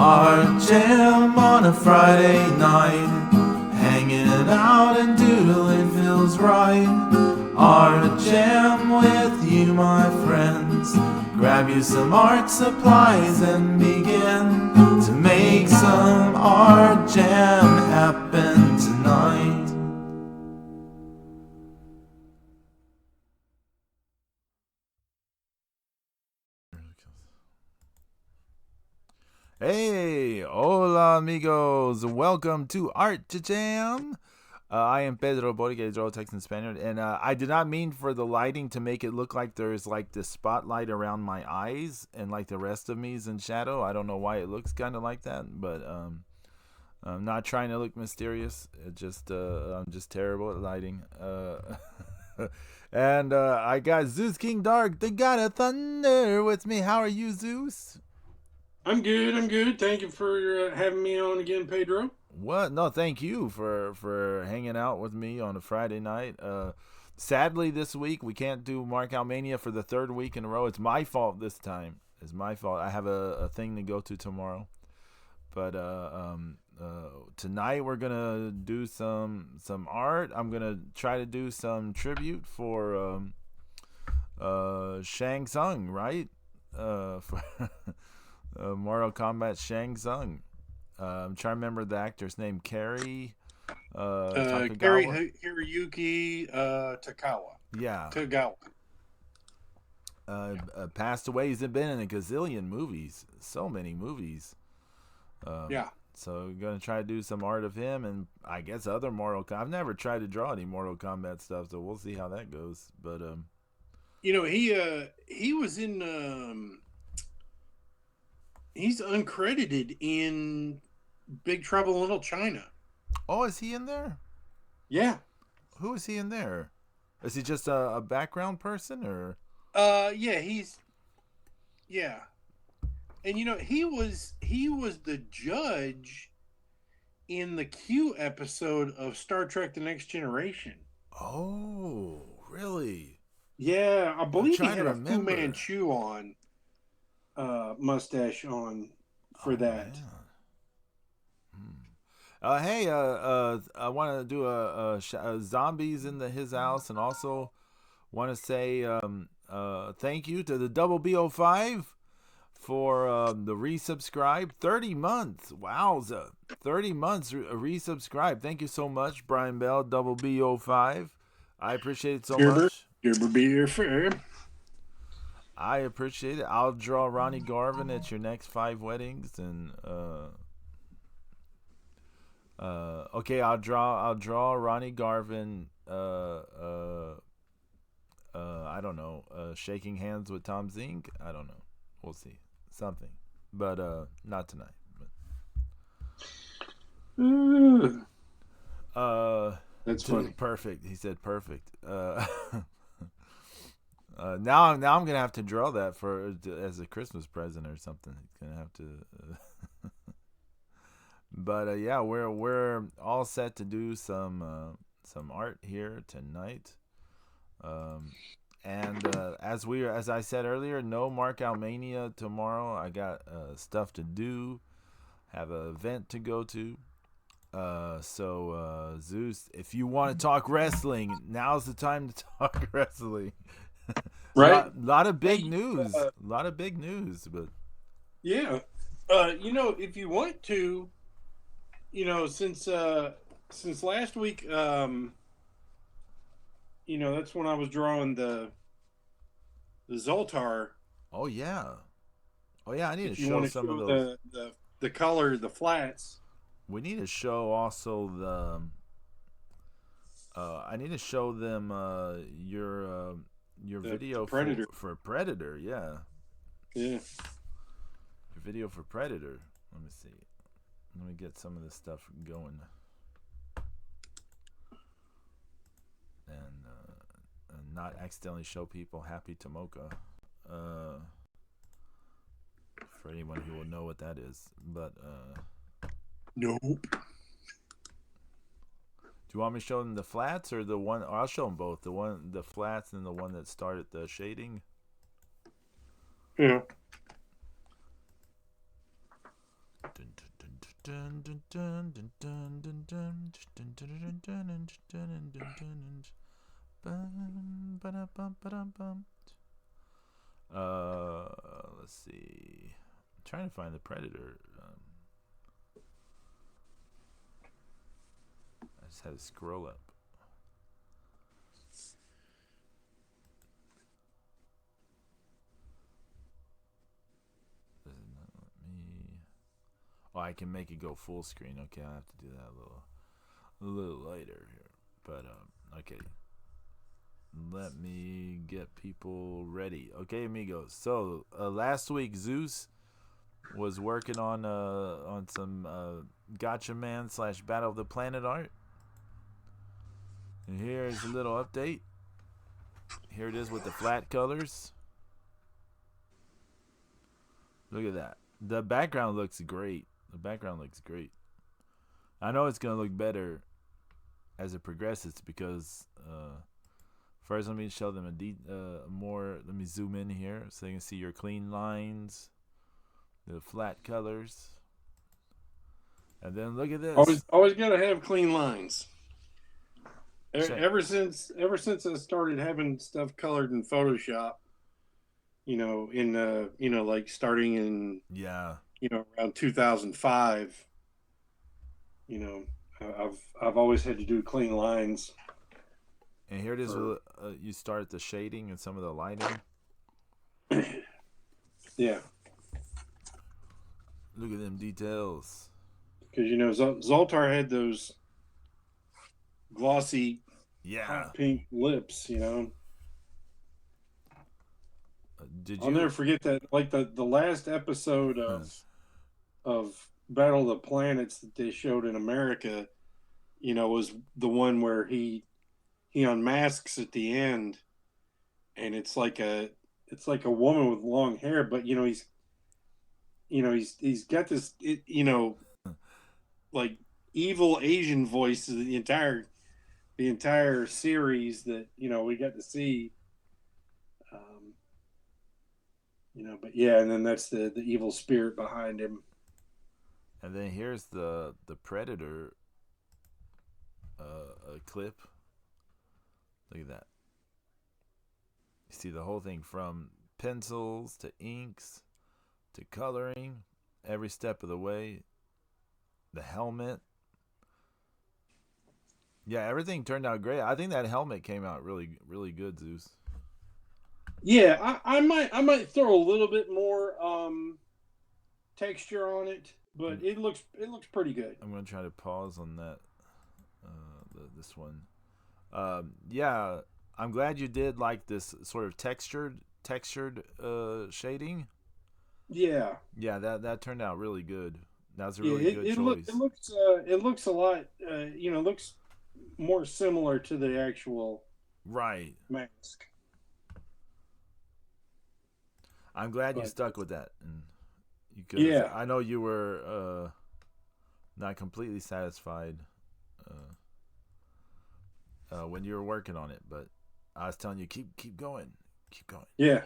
Art jam on a Friday night, hanging out and doodling feels right. Art jam with you, my friends. Grab you some art supplies and begin to make some art jam happen tonight. Hey, hola amigos, welcome to Art Jam. I am Pedro Boriguedro, Texan Spaniard, and I did not mean for the lighting to make it look like there's like this spotlight around my eyes and like the rest of me is in shadow. I don't know why it looks kind of like that, but I'm not trying to look mysterious. It just I'm just terrible at lighting. And I got Zeus King Dark, the God of Thunder, with me. How are you, Zeus? I'm good. Thank you for having me on again, Pedro. What? No, thank you for hanging out with me on a Friday night. Sadly, this week we can't do Mark Almania for the third week in a row. It's my fault this time. It's my fault. I have a thing to go to tomorrow. But tonight we're gonna do some art. I'm gonna try to do some tribute for Shang Tsung, right? For Mortal Kombat Shang Tsung. I'm trying to remember the actor's name. Takagawa. Cary-Hiroyuki Tagawa. Yeah. Tagawa. Passed away. He's been in a gazillion movies. So many movies. Yeah. So we're going to try to do some art of him and I guess other Mortal Kombat. I've never tried to draw any Mortal Kombat stuff, so we'll see how that goes. But he was in he's uncredited in Big Trouble in Little China. oh, is he in there? Yeah. Who is he in there? Is he just a background person or? Yeah. And he was the judge in the Q episode of Star Trek The Next Generation. Oh, really? Yeah, I believe he trying had to a Fu remember. Manchu on mustache on for that. Man. Hey, I want to do a zombies in his house, and also want to say thank you to the Double BO5 for the resubscribe. 30 months, wowza, 30 months resubscribe. Thank you so much, Brian Bell, Double BO5. I appreciate it so much. I appreciate it. I'll draw Ronnie Garvin at your next 5 weddings, and okay, I'll draw Ronnie Garvin. I don't know. Shaking hands with Tom Zink. I don't know. We'll see. Something, but not tonight. That's funny. Perfect. He said perfect. Now I'm gonna have to draw that as a Christmas present or something. He's gonna have to. But yeah, we're all set to do some art here tonight. And as I said earlier, no Mark Almania tomorrow. I got stuff to do, have an event to go to. So Zeus, if you want to talk wrestling, now's the time to talk wrestling. Right? lot of big news. A lot of big news, but Yeah. If you want to, since last week, that's when I was drawing the Zoltar. oh yeah, I need to If you show want to some of show those. the color, the flats. We need to show also the. I need to show them your video Predator. for Predator. Yeah, Yeah. your video for Predator. Let me see. Let me get some of this stuff going. And not accidentally show people Happy Tomoka. For anyone who will know what that is, but Nope. do you want me to show them the flats or the one? Or I'll show them both. The flats, and the one that started the shading. Yeah. Let's see. I'm trying to find the Predator. I just had to scroll up. Does it not let me? Oh, I can make it go full screen. Okay, I'll have to do that a little later here. But okay. Let me get people ready. Okay, amigos. So last week Zeus was working on some Gotcha Man / Battle of the Planet art. And here's a little update. Here it is with the flat colors. Look at that. The background looks great. I know it's gonna look better as it progresses because first let me show them more. Let me zoom in here so you can see your clean lines, the flat colors, and then look at this. Always gotta have clean lines. Ever since I started having stuff colored in Photoshop, like starting in around 2005, I've always had to do clean lines. And here it is. You start the shading and some of the lighting. Yeah. Look at them details. Because Zoltar had those glossy, hot pink lips. I'll never forget that. Like the last episode of Battle of the Planets that they showed in America, was the one where he unmasks at the end, and it's like a woman with long hair, but he's got this like evil Asian voice the entire series that we got to see. But yeah, and then that's the evil spirit behind him. And then here's the Predator clip. Look at that. You see the whole thing from pencils to inks to coloring, every step of the way. The helmet. Yeah, everything turned out great. I think that helmet came out really, really good, Zeus. Yeah, I might throw a little bit more texture on it, but it looks pretty good. I'm gonna try to pause on that. This one. Yeah, I'm glad you did like this sort of textured shading. Yeah. Yeah, that turned out really good. That's a really good choice. It looks a lot. Looks more similar to the actual mask. I'm glad you stuck with that, and yeah. I know you were not completely satisfied when you were working on it, but I was telling you keep going. Yeah,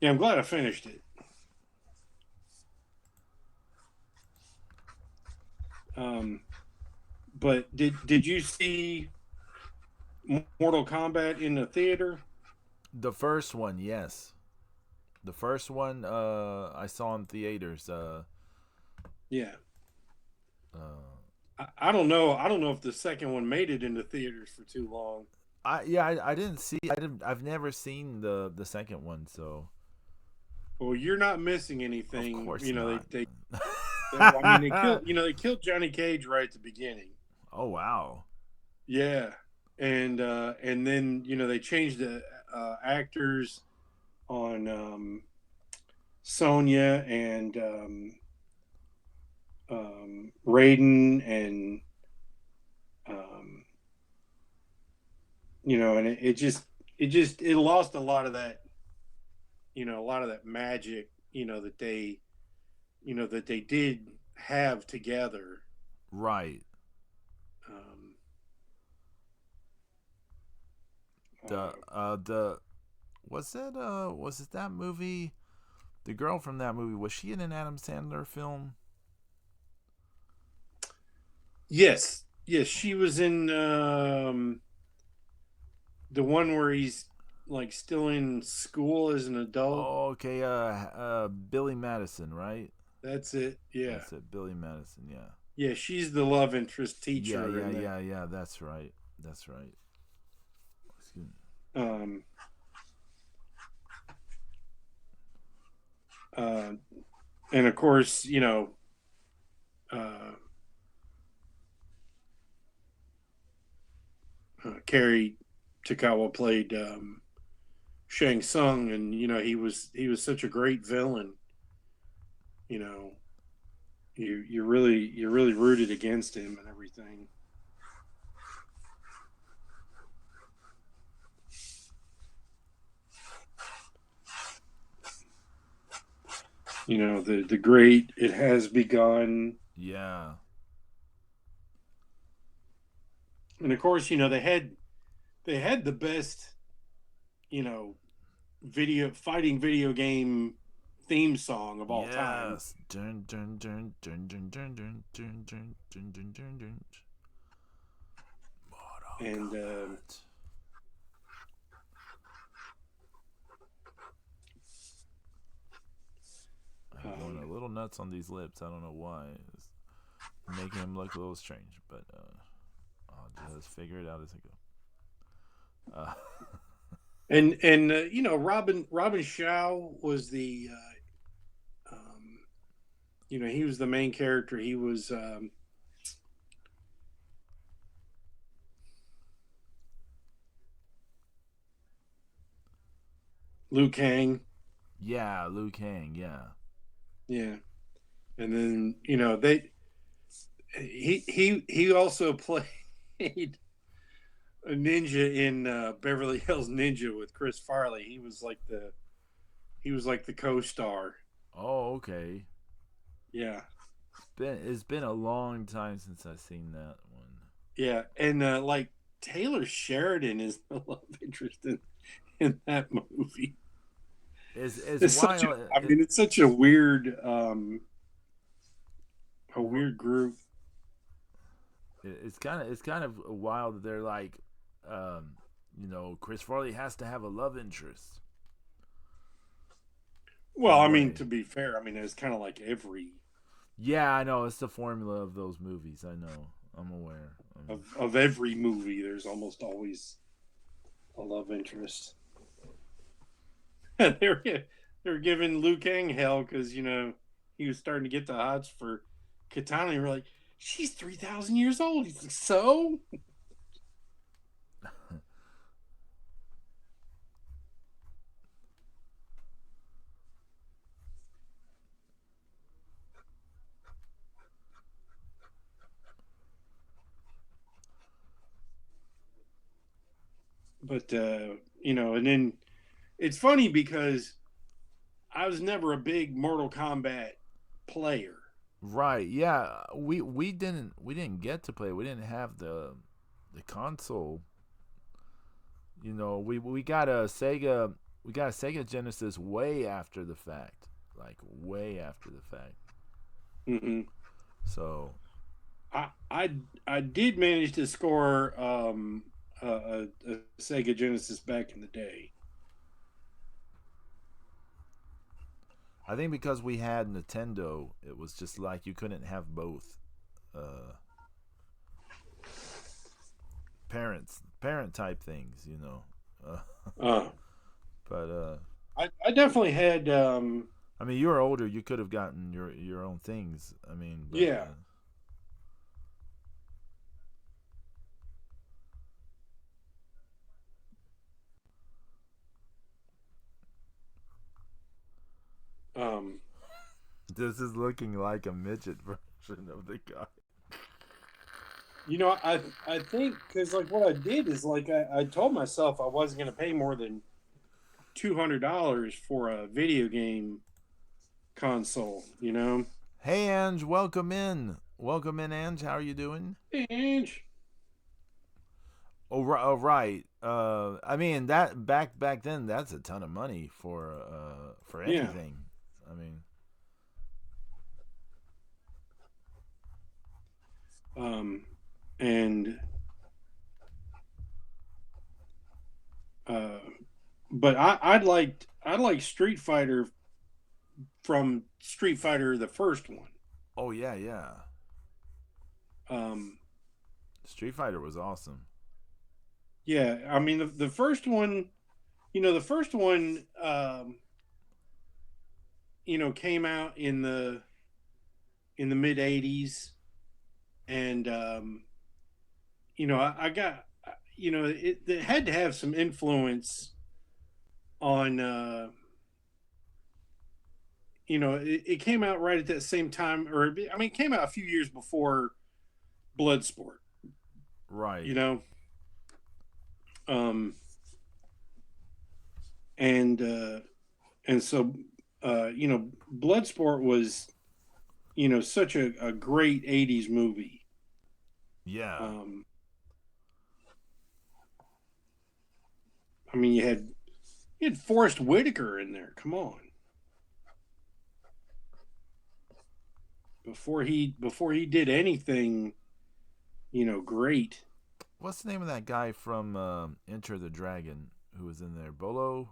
I'm glad I finished it. But did you see Mortal Kombat in the theater? The first one, yes. The first one I saw in theaters. Yeah. I don't know. I don't know if the second one made it into theaters for too long. I didn't see. I've never seen the second one. So. Well, you're not missing anything. Of course not. They killed Johnny Cage right at the beginning. Oh wow. Yeah, and then they changed the actors on Sonya and Raiden, and and it lost a lot of that, magic, that they did have together. Right. Was it that movie? The girl from that movie, was she in an Adam Sandler film? Yes, yes, she was in the one where he's like still in school as an adult. Oh, okay. Billy Madison, right? That's it. Yeah, That's it. Billy Madison. Yeah. yeah, she's the love interest Yeah, teacher yeah, in that. yeah, yeah. That's right. That's right. Excuse me. Um, uh, and of course, uh, Cary Tagawa played Shang Tsung, and he was such a great villain. You know, you're really rooted against him and everything. The great "It Has Begun," Yeah. and of course, they had the best, you know, video game theme song of all time. Yes. Dun dun dun dun dun dun dun dun dun dun dun dun dun. Mortal And Kombat. I'm going a um, little nuts on these lips. I don't know why. It's making him look a little strange, but I'll just figure it out as I go. Robin Shaw was he was the main character. He was Liu Kang. Yeah, Liu Kang. Yeah. Yeah, and then he also played a ninja in Beverly Hills Ninja with Chris Farley. He was like the co-star. Oh, okay. Yeah, It's been a long time since I've seen that one. yeah, and like Taylor Sheridan is the love interest in that movie. It's It's such a, wild. I mean, it's such a weird group. It's kind of wild that they're like, Chris Farley has to have a love interest in Well, a I mean, way. to be fair, I mean, it's kind of like every Yeah, I know. It's the formula of those movies. I know. I'm aware. of every movie. There's almost always a love interest. They were giving Liu Kang hell because he was starting to get the hots for Katana. And we're like, she's 3,000 years old. He's like, so. But and then it's funny because I was never a big Mortal Kombat player. Right. Yeah. We didn't get to play. We didn't have the console. We got a Sega. We got a Sega Genesis way after the fact. Like way after the fact. Mm-hmm. So I did manage to score a Sega Genesis back in the day. I think because we had Nintendo, it was just like you couldn't have both. Uh, parent type things. Uh, Uh, but I definitely had I mean, you were older. You could have gotten your own things. I mean, but yeah. Um, this is looking like a midget version of the guy. I think because like what I did is like I told myself I wasn't going to pay more than $200 for a video game console. Hey, Ange, welcome in. Welcome in, Ange. How are you doing? And Oh, right. Oh, right. I mean that back then, that's a ton of money for yeah, anything. I mean, And but I'd like Street Fighter from Street Fighter the first one. Oh yeah. Street Fighter was awesome. Yeah, I mean the first one, the first one, came out in the mid '80s, and I got, it had to have some influence on, it came out right at that same time, or I mean, it came out a few years before Bloodsport, right? And so, Bloodsport was, such a great '80s movie. Yeah. I mean, you had Forrest Whitaker in there. Come on. Before he did anything, great. What's the name of that guy from Enter the Dragon who was in there? Bolo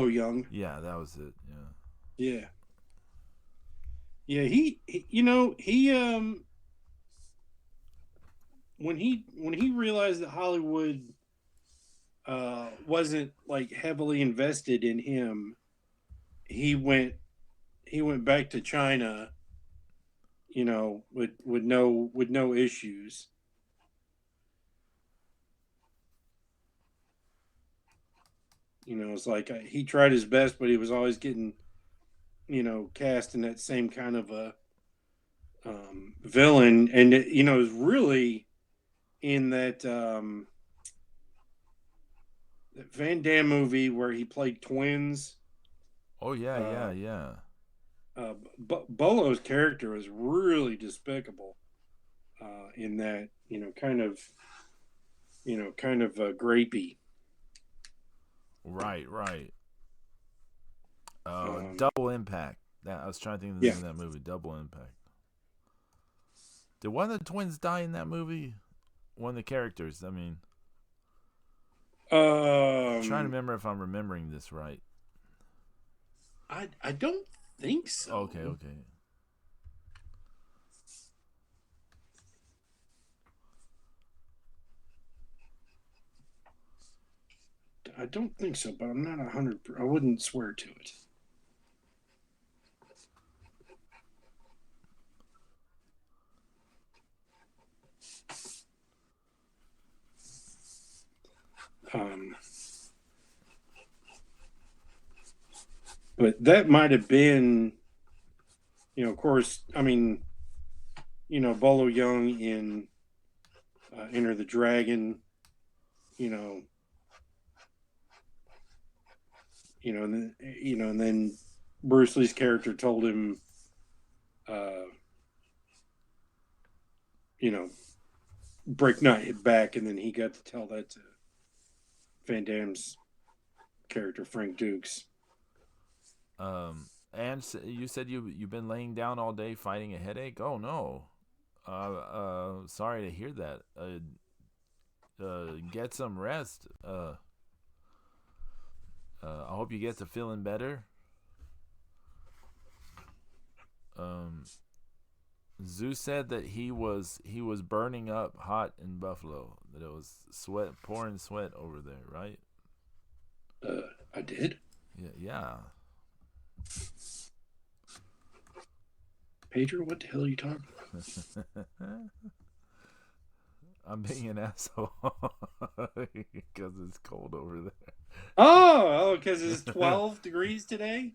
Young. Yeah, that was it. Yeah. Yeah, he when he realized that Hollywood wasn't like heavily invested in him, he went back to China, with no issues. It's like he tried his best, but he was always getting, cast in that same kind of a villain, and it was really in that Van Damme movie where he played twins. Oh yeah. Bolo's character was really despicable in that, kind of grapey. Right. Double Impact. I was trying to think of the name of that movie. Double Impact. Did one of the twins die in that movie? One of the characters. I mean, I'm trying to remember if I'm remembering this right. I don't think so. Okay. I don't think so, but I'm not 100%. I wouldn't swear to it. But that might have been, of course, I mean, Bolo Young in Enter the Dragon, and then Bruce Lee's character told him, break not hit back, and then he got to tell that to Van Damme's character, Frank Dukes. And you said you've been laying down all day fighting a headache? Oh no. Sorry to hear that. Get some rest. I hope you get to feeling better. Zeus said that he was burning up hot in Buffalo. That it was pouring sweat over there, right? I did. Yeah. Pedro, what the hell are you talking about? I'm being an asshole because it's cold over there. Oh, because it's 12 degrees today?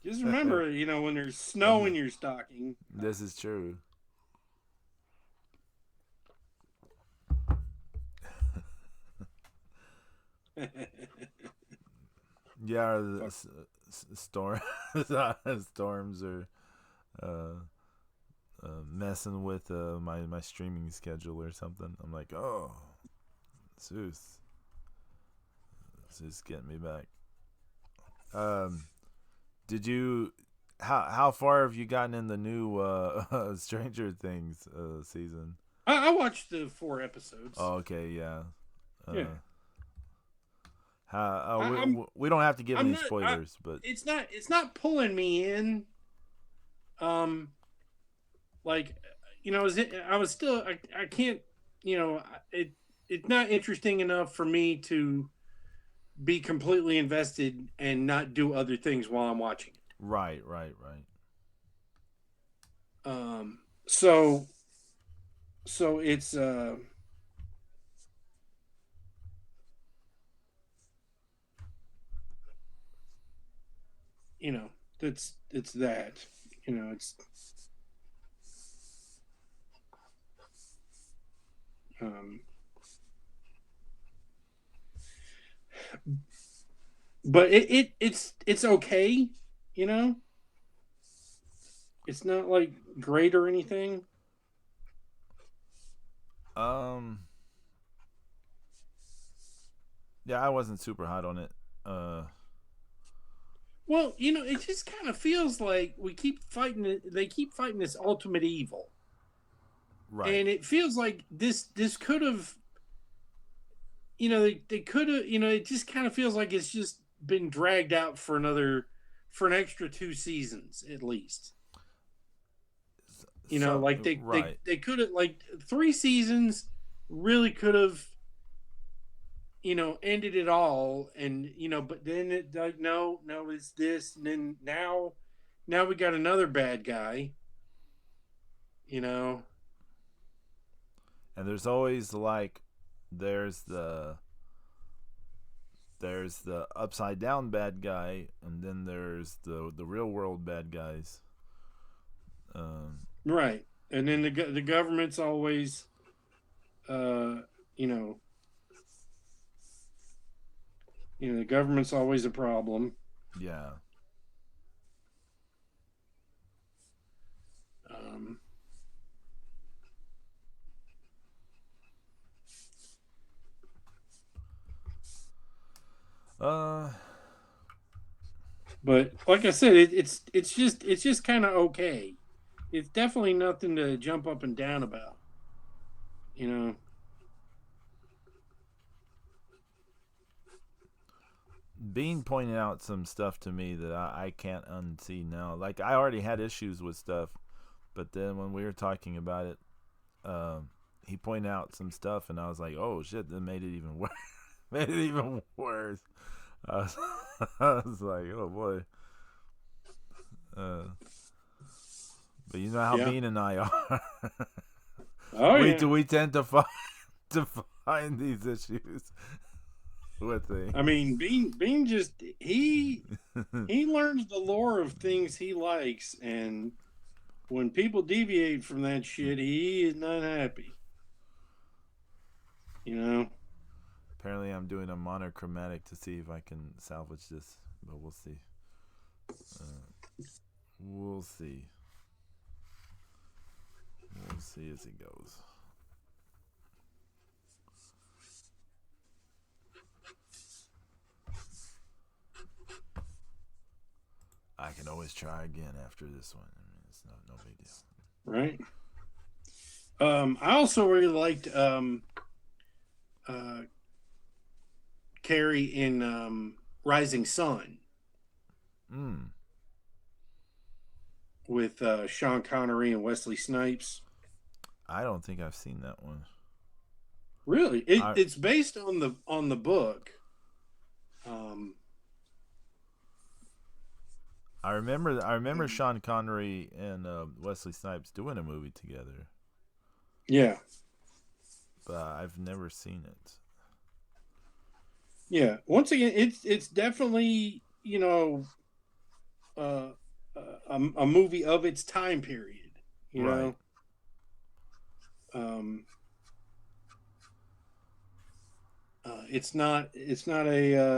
Just remember, when there's snow in your stocking. This is true. Yeah, the storms are messing with my streaming schedule or something. I'm like, oh, Zeus getting me back. Did you? How far have you gotten in the new Stranger Things season? I watched the 4 episodes. Oh, okay, yeah. Yeah. We don't have to give any spoilers, but it's not pulling me in. Like, I was still I can't, it's not interesting enough for me to be completely invested and not do other things while I'm watching it. Right. So it's it's that, it's but it's okay, it's not like great or anything. Yeah, I wasn't super hot on it. Well, it just kind of feels like we keep fighting it. They keep fighting this ultimate evil, right? And it feels like this could have, they could have, it just kind of feels like it's just been dragged out for an extra 2 seasons at least. Like they could have, like, 3 seasons really could have, ended it all, and but then it, like, no, it's this, and then now we got another bad guy, and there's always, like, there's the upside down bad guy, and then there's the real world bad guys. Right, and then the government's always, the government's always a problem. Yeah. But like I said, it's just kind of okay. It's definitely nothing to jump up and down about. Bean pointed out some stuff to me that I can't unsee now. Like, I already had issues with stuff, but then when we were talking about it, he pointed out some stuff, and I was like, "Oh shit!" That made it even worse. I was like, "Oh boy." But you know how Bean and I are. We tend to find these issues with things. I mean, Bean just he learns the lore of things he likes, and when people deviate from that shit, he is not happy. Apparently, I'm doing a monochromatic to see if I can salvage this, but we'll see. We'll see. We'll see as it goes. I can always try again after this one. I mean, it's no big deal. Right. I also really liked Cary in Rising Sun. With Sean Connery and Wesley Snipes. I don't think I've seen that one. Really? It's based on the book. I remember Sean Connery and Wesley Snipes doing a movie together. Yeah. But I've never seen it. Yeah. Once again, it's definitely, a movie of its time period, right. It's not a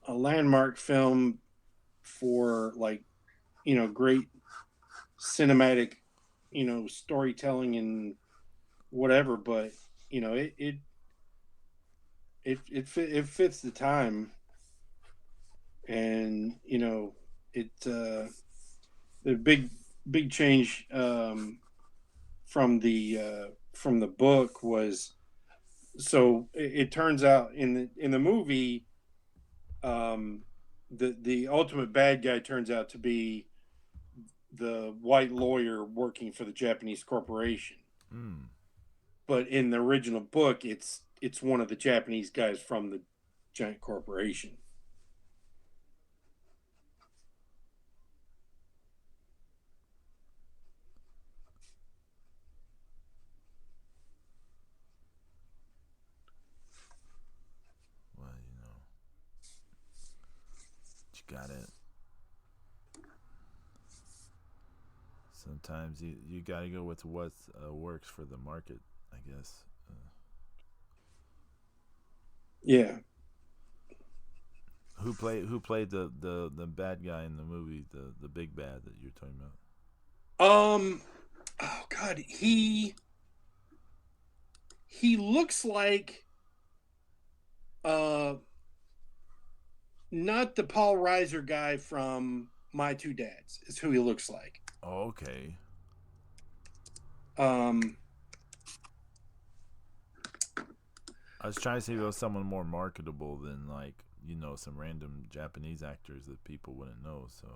a landmark film for, like, great cinematic, storytelling and whatever, but it fits the time, and the big change from the book was, so it turns out in the movie, the ultimate bad guy turns out to be the white lawyer working for the Japanese corporation. But in the original book, it's one of the Japanese guys from the giant corporation. Well, you got it. Sometimes you got to go with what works for the market, I guess. Yeah. Who played the bad guy in the movie, the big bad that you're talking about? Oh God, he looks like not the Paul Reiser guy from My Two Dads is who he looks like. Oh, okay. I was trying to see if it was someone more marketable than some random Japanese actors that people wouldn't know. So.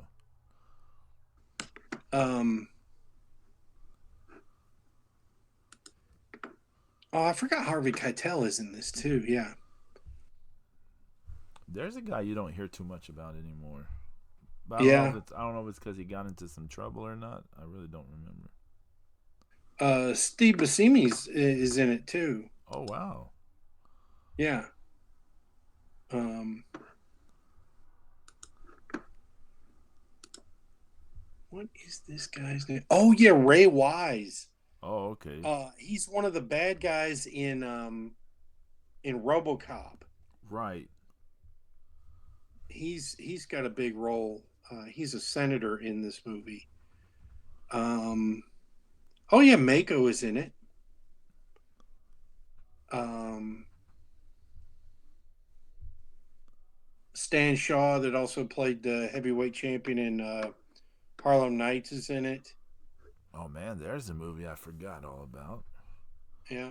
Oh, I forgot Harvey Keitel is in this too. Yeah. There's a guy you don't hear too much about anymore. But I don't know if it's because he got into some trouble or not. I really don't remember. Steve Buscemi is in it too. Oh wow. Yeah. What is this guy's name? Oh yeah, Ray Wise. Oh okay. He's one of the bad guys in RoboCop. Right. He's got a big role. He's a senator in this movie. Oh yeah, Mako is in it. Stan Shaw, that also played the heavyweight champion in Harlem Nights, is in it. Oh man, there's a movie I forgot all about. Yeah.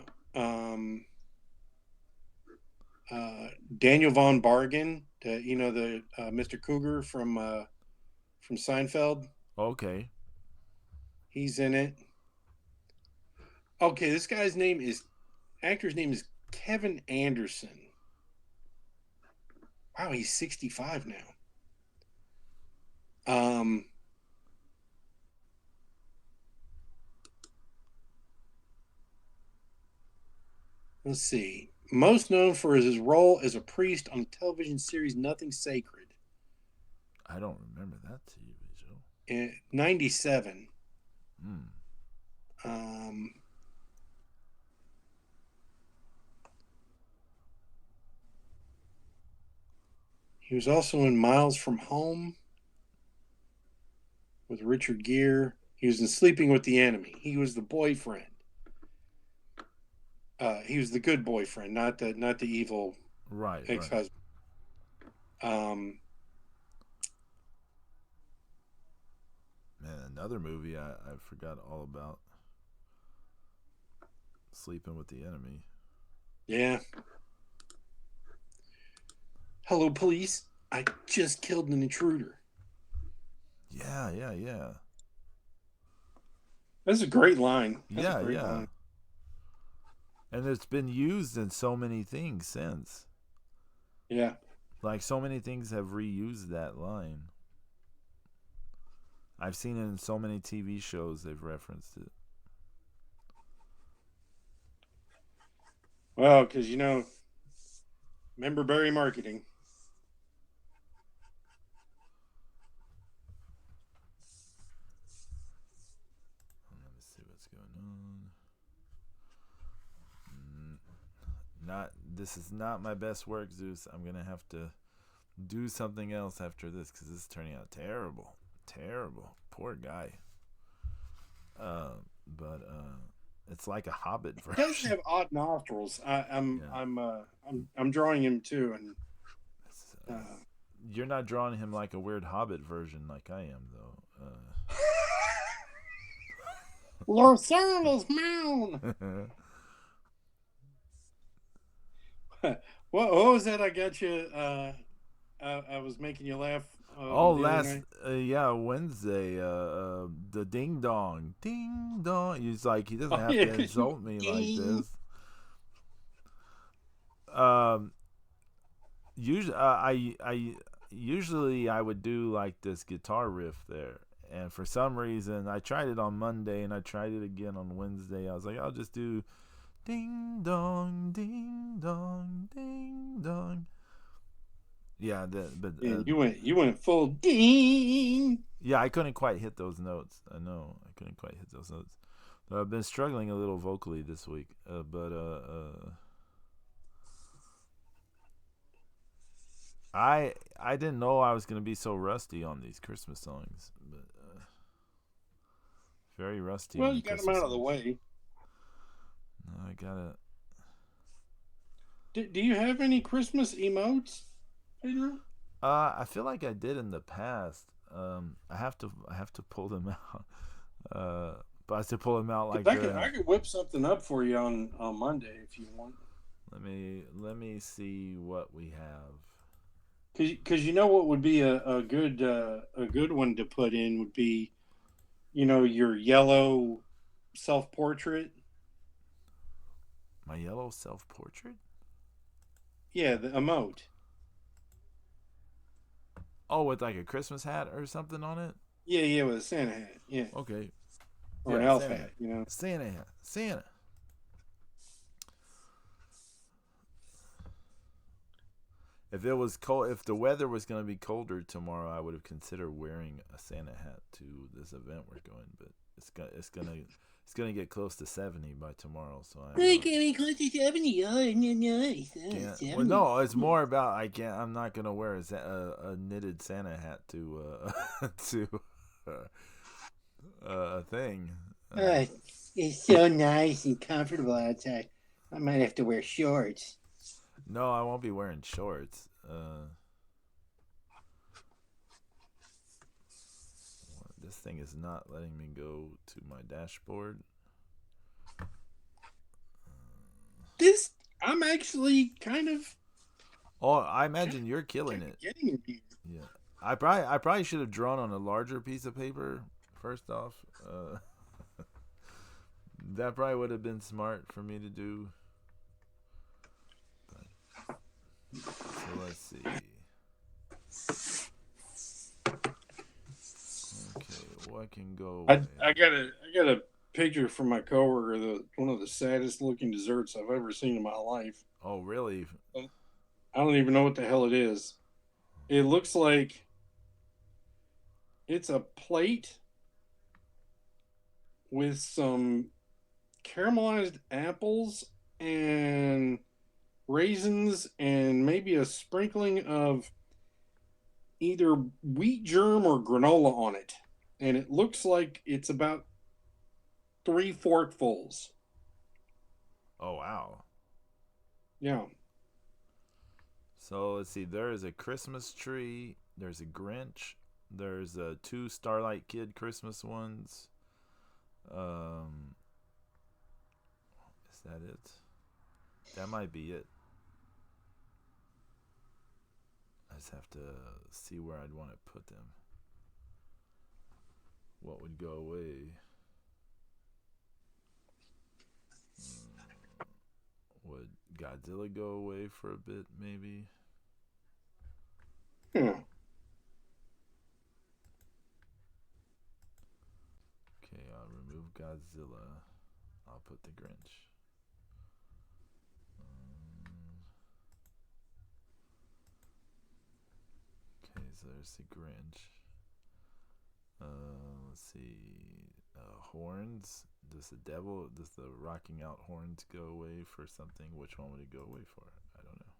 Daniel Von Bargen, the Mr. Cougar from Seinfeld. Okay. He's in it. Okay, this guy's actor's name is Kevin Anderson. Wow, he's 65 now. Let's see. Most known for his role as a priest on the television series Nothing Sacred. I don't remember that TV show. In 97. He was also in Miles from Home with Richard Gere. He was in Sleeping with the Enemy. He was the boyfriend. He was the good boyfriend, not the evil ex-husband. Man, another movie I forgot all about. Sleeping with the Enemy. Yeah. Hello, police. I just killed an intruder. Yeah. That's a great line. Line. And it's been used in so many things since. Yeah. Like so many things have reused that line. I've seen it in so many TV shows they've referenced it. Well, because member Berry marketing. Let me see what's going on. This is not my best work, Zeus. I'm gonna have to do something else after this because this is turning out terrible. Poor guy. But It's like a Hobbit He does version. have odd nostrils. I'm drawing him too, and you're not drawing him like a weird Hobbit version, like I am, though. Lucernus Mound. What was that? I got you. I was making you laugh. Wednesday. The ding dong, ding dong. He's like, he doesn't have to insult me like this. Usually I would do like this guitar riff there, and for some reason I tried it on Monday and I tried it again on Wednesday. I was like, I'll just do ding dong, ding dong, ding dong. Yeah, you went full ding. Yeah, I couldn't quite hit those notes. I know I couldn't quite hit those notes. I've been struggling a little vocally this week, but I didn't know I was gonna be so rusty on these Christmas songs, but very rusty. Well, you got them out of the way. No, I gotta. Do you have any Christmas emotes, Pedro? I feel like I did in the past. I have to pull them out. But I have to pull them out like I could whip something up for you on Monday if you want. Let me see what we have. Because you know what would be a good one to put in would be, your yellow self-portrait. My yellow self-portrait? Yeah, the emote. Oh, with like a Christmas hat or something on it? Yeah, with a Santa hat. Yeah. Okay. Or an elf hat, Santa hat. Santa. If it was cold, if the weather was going to be colder tomorrow, I would have considered wearing a Santa hat to this event we're going. But it's gonna get close to 70 by tomorrow. So it's gonna be close to 70. Oh, nice. Well, no, it's more about I'm not gonna wear a knitted Santa hat to a thing. It's so nice and comfortable outside. I might have to wear shorts. No, I won't be wearing shorts. This thing is not letting me go to my dashboard. I'm actually kind of. Oh, I imagine you're killing it. Getting it here. Yeah, I probably should have drawn on a larger piece of paper. First off, that probably would have been smart for me to do. So let's see. Okay, what can go away? I got a picture from my coworker. One of the saddest looking desserts I've ever seen in my life. Oh, really? I don't even know what the hell it is. It looks like it's a plate with some caramelized apples and raisins and maybe a sprinkling of either wheat germ or granola on it. And it looks like it's about 3 forkfuls. Oh, wow. Yeah. So let's see. There is a Christmas tree. There's a Grinch. There's 2 Starlight Kid Christmas ones. Is that it? That might be it. I just have to see where I'd want to put them. What would go away? Would Godzilla go away for a bit, maybe? Hmm. Okay, I'll remove Godzilla. I'll put the Grinch. Okay, so there's the Grinch. Let's see. Horns. Does the rocking out horns go away for something? Which one would it go away for? I don't know.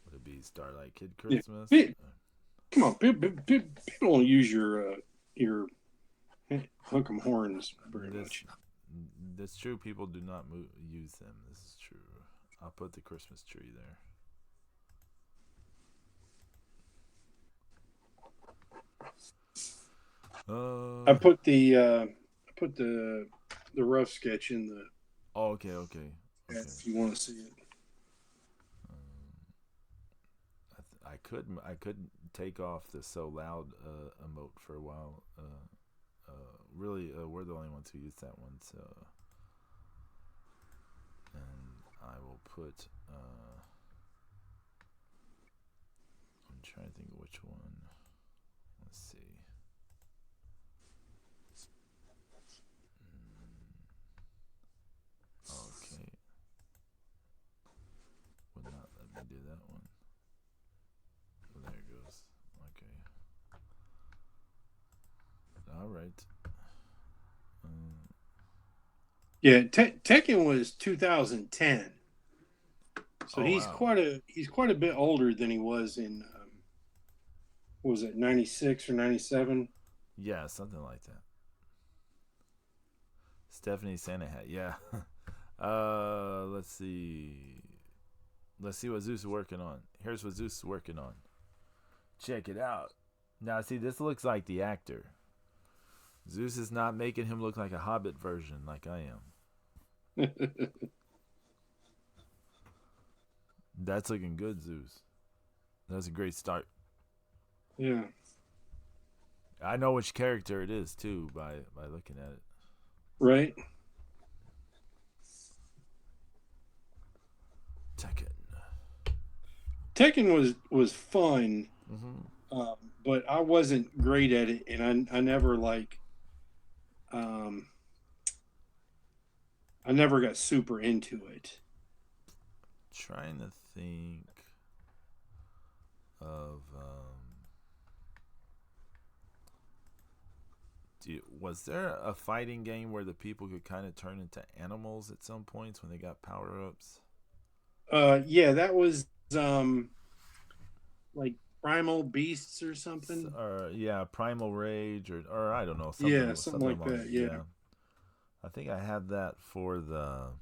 Would it be Starlight Kid Christmas? Yeah. Come on, people don't use your hook 'em horns very much. That's true. People do not use them. This is true. I'll put the Christmas tree there. I put the rough sketch in the. Oh, okay. If you want to see it. I couldn't take off the so loud emote for a while. Really, we're the only ones who use that one. So, and I will put. I'm trying to think of which one. Let's see. Okay. Would not let me do that one. Well, there it goes. Okay. All right. Yeah, Tekken was 2010, so he's wow. quite a bit older than he was in. What was it, 96 or 97? Yeah, something like that. Stephanie Santa Hat. Yeah. Let's see. Let's see what Zeus is working on. Here's what Zeus is working on. Check it out. Now, see, this looks like the actor. Zeus is not making him look like a Hobbit version like I am. That's looking good, Zeus. That's a great start. Yeah. I know which character it is, too, by looking at it. Right. Tekken was fun, but I wasn't great at it, and I never I never got super into it. Trying to think of was there a fighting game where the people could kind of turn into animals at some points when they got power-ups? Yeah, that was like Primal Beasts or something. Yeah, Primal Rage or I don't know, something like that. Yeah. I think I had that for the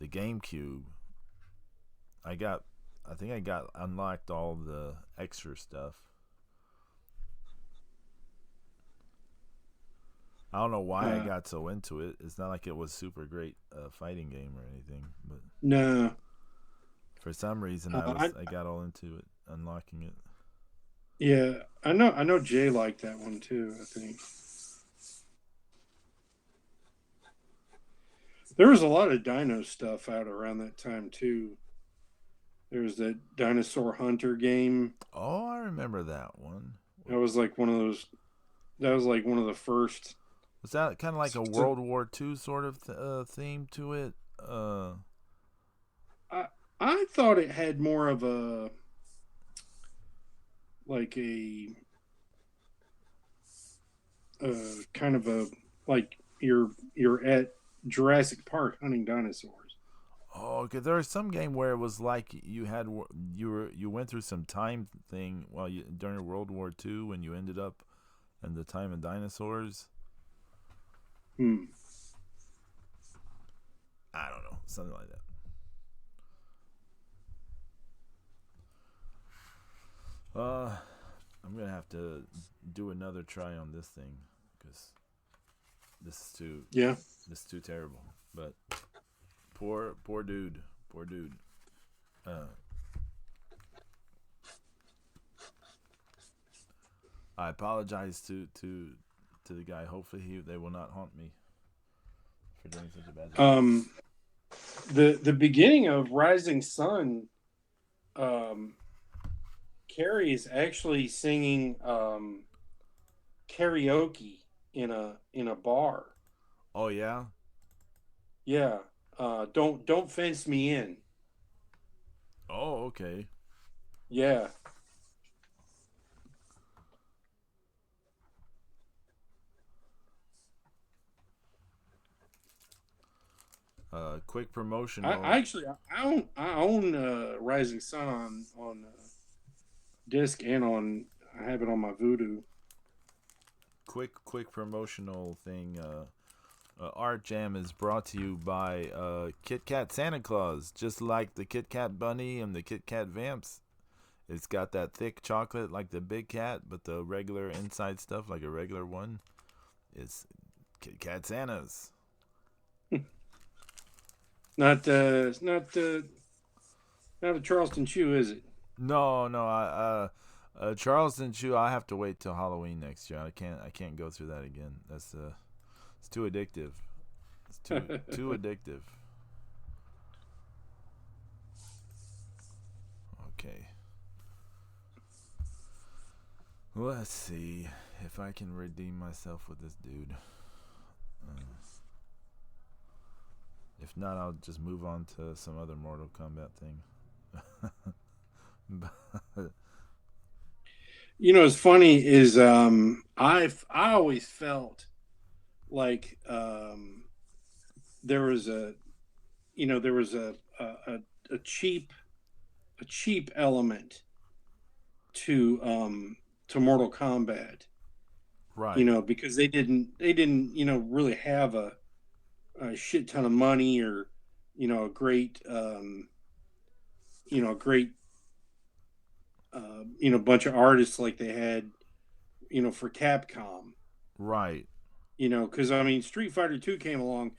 GameCube. I think I got unlocked all the extra stuff. I don't know why I got so into it. It's not like it was super great fighting game or anything, but no. For some reason, I got all into it, unlocking it. Yeah, I know Jay liked that one too, I think. There was a lot of dino stuff out around that time too. There was that Dinosaur Hunter game. Oh, I remember that one. That was like one of those. That was like one of the first. Was that kind of like a World War II sort of theme to it? I thought it had more of a like a kind of a like you're at Jurassic Park hunting dinosaurs. Oh, because there was some game where it was like you went through some time thing during World War II when you ended up in the time of dinosaurs. I don't know, something like that. I'm gonna have to do another try on this thing because this is too terrible. But poor dude. I apologize to the guy. Hopefully they will not haunt me for doing such a bad job. The beginning of Rising Sun, Cary is actually singing karaoke in a bar. Oh yeah? Yeah. Don't fence me in. Oh, okay. Yeah. Quick promotion. I own Rising Sun on disc and I have it on my Voodoo. Quick promotional thing. Art Jam is brought to you by Kit Kat Santa Claus. Just like the Kit Kat Bunny and the Kit Kat Vamps, it's got that thick chocolate like the Big Cat, but the regular inside stuff like a regular one is Kit Kat Santas. Not a Charleston Chew, is it? No. Charleston Chew. I have to wait till Halloween next year. I can't go through that again. It's too addictive. It's too addictive. Okay. Let's see if I can redeem myself with this dude. If not, I'll just move on to some other Mortal Kombat thing. You know, what's funny is I always felt like there was a cheap element to Mortal Kombat. Right. You know, because they didn't really have a shit ton of money or a great bunch of artists like they had for Capcom. Right. Because I mean, Street Fighter 2 came along,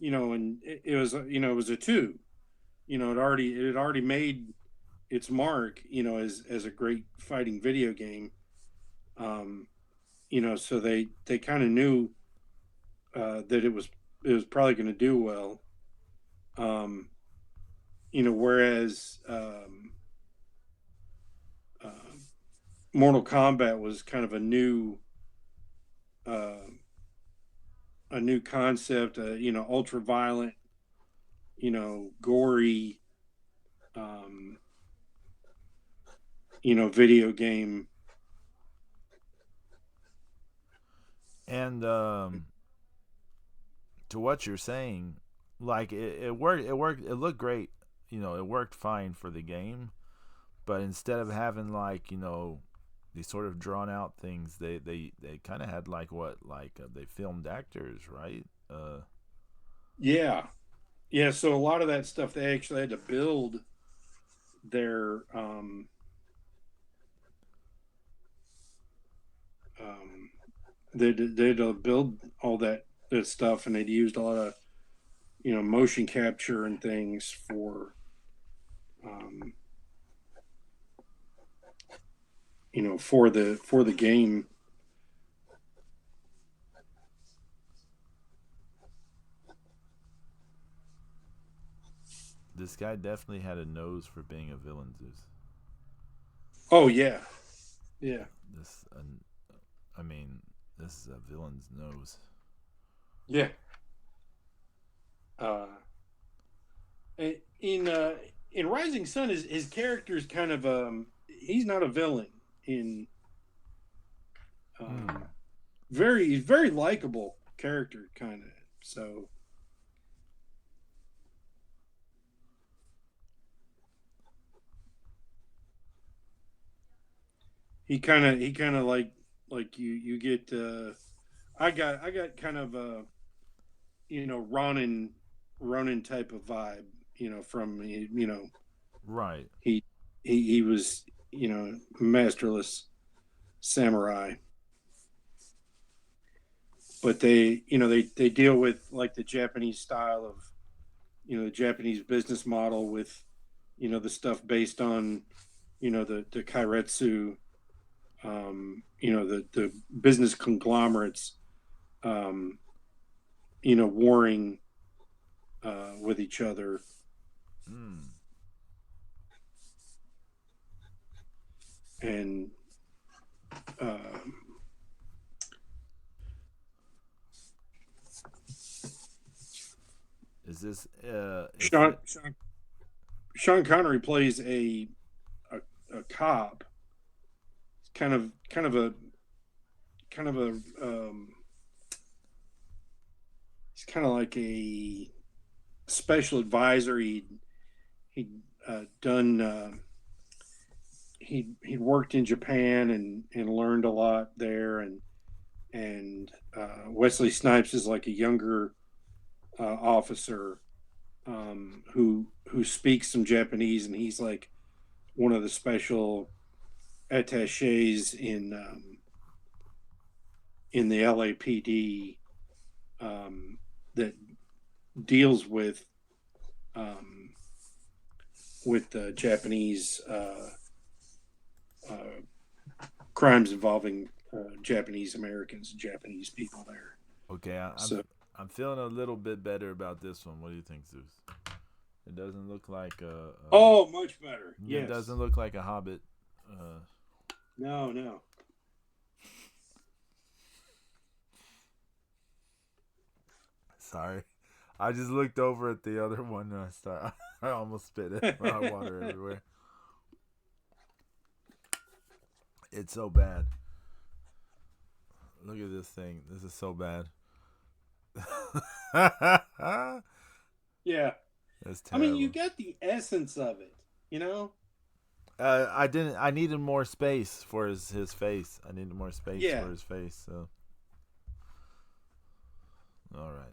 and it was a 2. It had already made its mark, as a great fighting video game. So they kind of knew that it was probably going to do well. Whereas Mortal Kombat was kind of a new concept, ultra violent, gory, video game. And to what you're saying, like it worked. It looked great. It worked fine for the game. But instead of having like these sort of drawn out things, they kind of had they filmed actors, right? Yeah. So a lot of that stuff they actually had to build their they had to build all that stuff, and they'd used a lot of motion capture and things for for the game. This guy definitely had a nose for being a villain, Zeus. Oh yeah. This is a villain's nose. Yeah. In Rising Sun, his character is kind of he's not a villain in he's very likable character kind of. So he kind of like you get I got kind of a Ronin type of vibe, from right. He was masterless samurai, but they deal with like the Japanese style of the Japanese business model with the stuff based on the kairetsu, the business conglomerates, warring with each other. And is this Sean Connery plays a cop. Kind of a he's kind of like a special advisor. He'd done he'd worked in Japan and learned a lot there, and Wesley Snipes is like a younger officer who speaks some Japanese, and he's like one of the special attaches in the LAPD that deals with Japanese crimes involving Japanese Americans, Japanese people there. Okay, I'm feeling a little bit better about this one. What do you think, Zeus? It doesn't look like oh, much better. Yes. It doesn't look like a Hobbit. No. Sorry, I just looked over at the other one and I almost spit it. Water everywhere. It's so bad. Look at this thing. This is so bad. Yeah. That's terrible. I mean, you get the essence of it, you know? I needed more space for his face. I needed more space for his face, so. All right.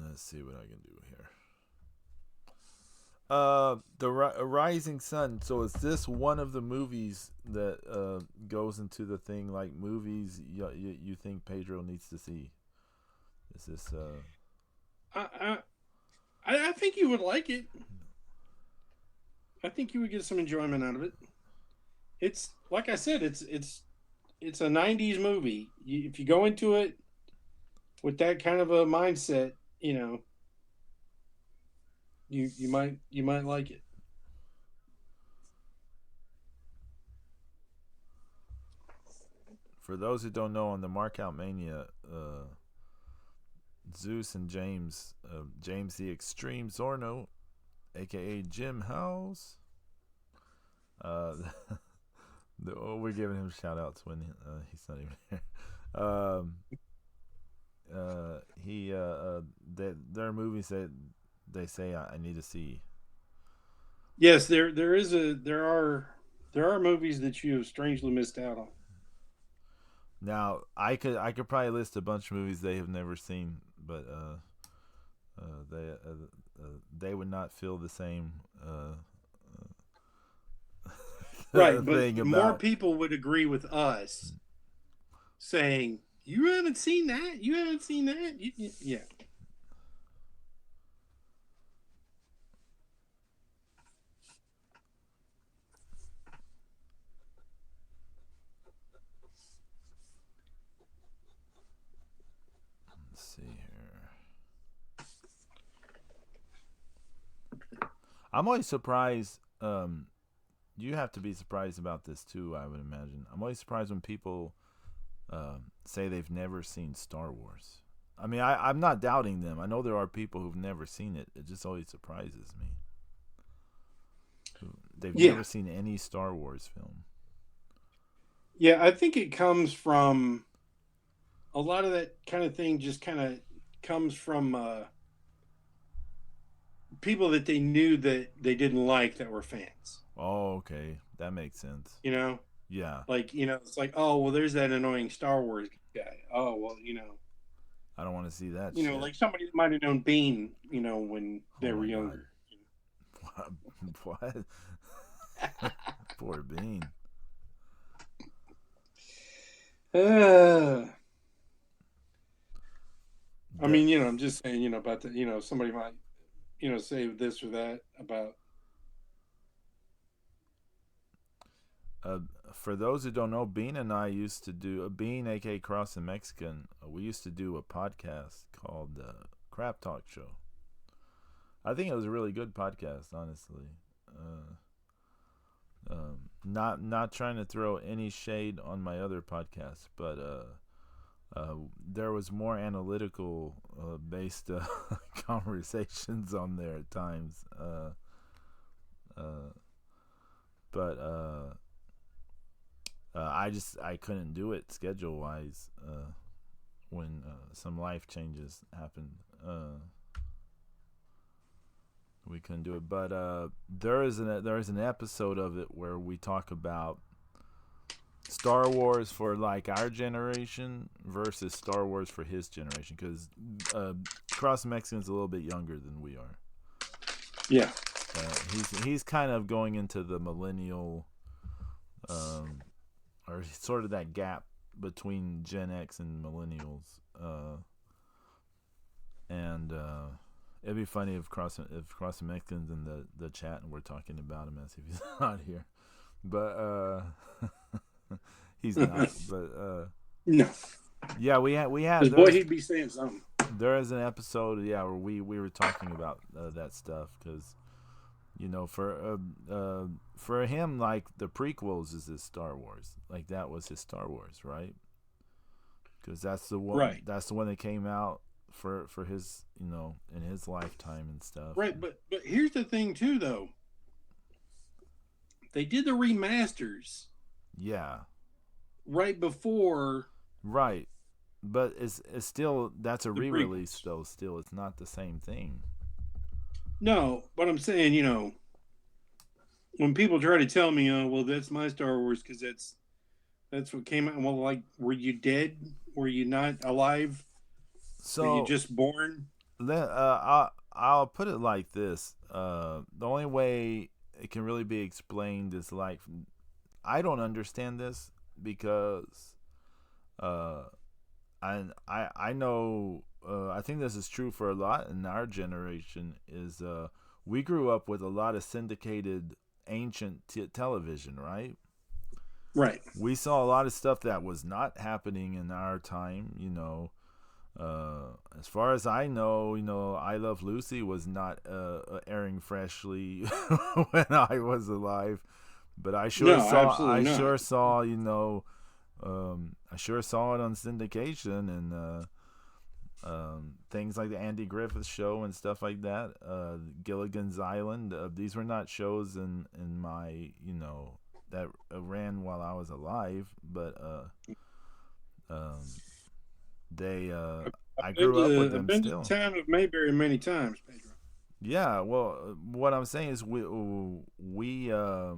Let's see what I can do here. The Rising Sun. So is this one of the movies that goes into the thing like movies you think Pedro needs to see? Is this I think you would like it. I think you would get some enjoyment out of it. It's like I said, it's a 90s movie. If you go into it with that kind of a mindset, you know, you might like it. For those who don't know, on the Markout Mania, Zeus and James the Extreme Zorno, aka Jim House. We're giving him shout outs when he's not even here. There are movies that they say I need to see. Yes, there are movies that you have strangely missed out on. Now I could probably list a bunch of movies they have never seen, but they would not feel the same. Right, but more people would agree with us saying, "You haven't seen that. You haven't seen that." Yeah. Let's see here. I'm always surprised. You have to be surprised about this too, I would imagine. I'm always surprised when people say they've never seen Star Wars. I mean, I'm not doubting them. I know there are people who've never seen it. It just always surprises me. They've never seen any Star Wars film. Yeah, I think it comes from a lot of that kind of thing. Just kind of comes from people that they knew that they didn't like that were fans. Oh, okay. That makes sense. You know? Yeah. Like, you know, it's like, oh, well, there's that annoying Star Wars guy. Oh, well, you know. I don't want to see that. You know, like somebody that might have known Bean, you know, when they were younger. What? Poor Bean. I mean, you know, I'm just saying, you know, about the, you know, somebody might, you know, say this or that about. For those who don't know, Bean and I used to do Bean, aka Cross and Mexican. We used to do a podcast called Crap Talk Show. I think it was a really good podcast, honestly. Not trying to throw any shade on my other podcasts, but there was more analytical based conversations on there at times. But I couldn't do it schedule wise when some life changes happened. We couldn't do it, but there is an episode of it where we talk about Star Wars for like our generation versus Star Wars for his generation, because Cross Mexican's a little bit younger than we are. Yeah, he's kind of going into the millennial, or sort of that gap between Gen X and millennials, and it'd be funny if Cross Mexican's in the chat and we're talking about him as if he's not here, but he's not. But no. Yeah, we had. His boy, he'd be saying something. There is an episode, yeah, where we were talking about that stuff, because for him, like, the prequels is his Star Wars, like that was his Star Wars, right? Because that's the one, right. That's the one that came out for his, in his lifetime and stuff. Right, but here's the thing too, though. They did the remasters. Yeah. Right before. Right. But it's still, that's a re-release, though. Still, it's not the same thing. No, but I'm saying, when people try to tell me, well, that's my Star Wars because that's what came out. Well, like, were you dead? Were you not alive? So, were you just born? I'll put it like this. The only way it can really be explained is like, I don't understand this because I know, I think this is true for a lot in our generation, is we grew up with a lot of syndicated ancient television, right? Right. We saw a lot of stuff that was not happening in our time, as far as I know, I Love Lucy was not airing freshly when I was alive, but I sure saw I sure saw it on syndication and things like the Andy Griffith Show and stuff like that. Gilligan's Island. These were not shows in my that ran while I was alive, but they I grew up with them. I've been still. to the town of Mayberry many times, Pedro. Yeah, well, what I'm saying is we no,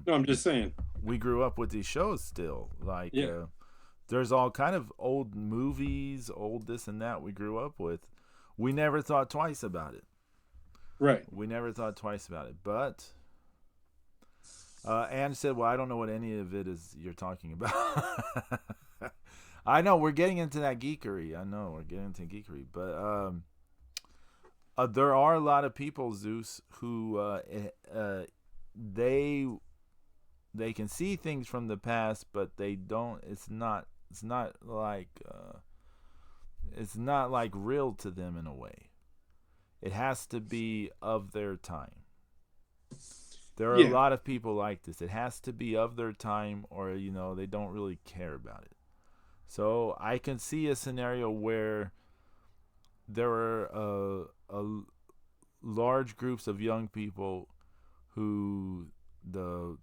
I'm just saying we grew up with these shows still. Like, yeah. There's all kind of old movies, old this and that we grew up with. We never thought twice about it. Right. We never thought twice about it. But Anne said, well, I don't know what any of it is you're talking about. I know, we're getting into that geekery. I know, we're getting into geekery. But there are a lot of people, Zeus, who they can see things from the past, but they don't. It's not like real to them in a way. It has to be of their time. There are a lot of people like this. It has to be of their time, or they don't really care about it. So I can see a scenario where there are large groups of young people who the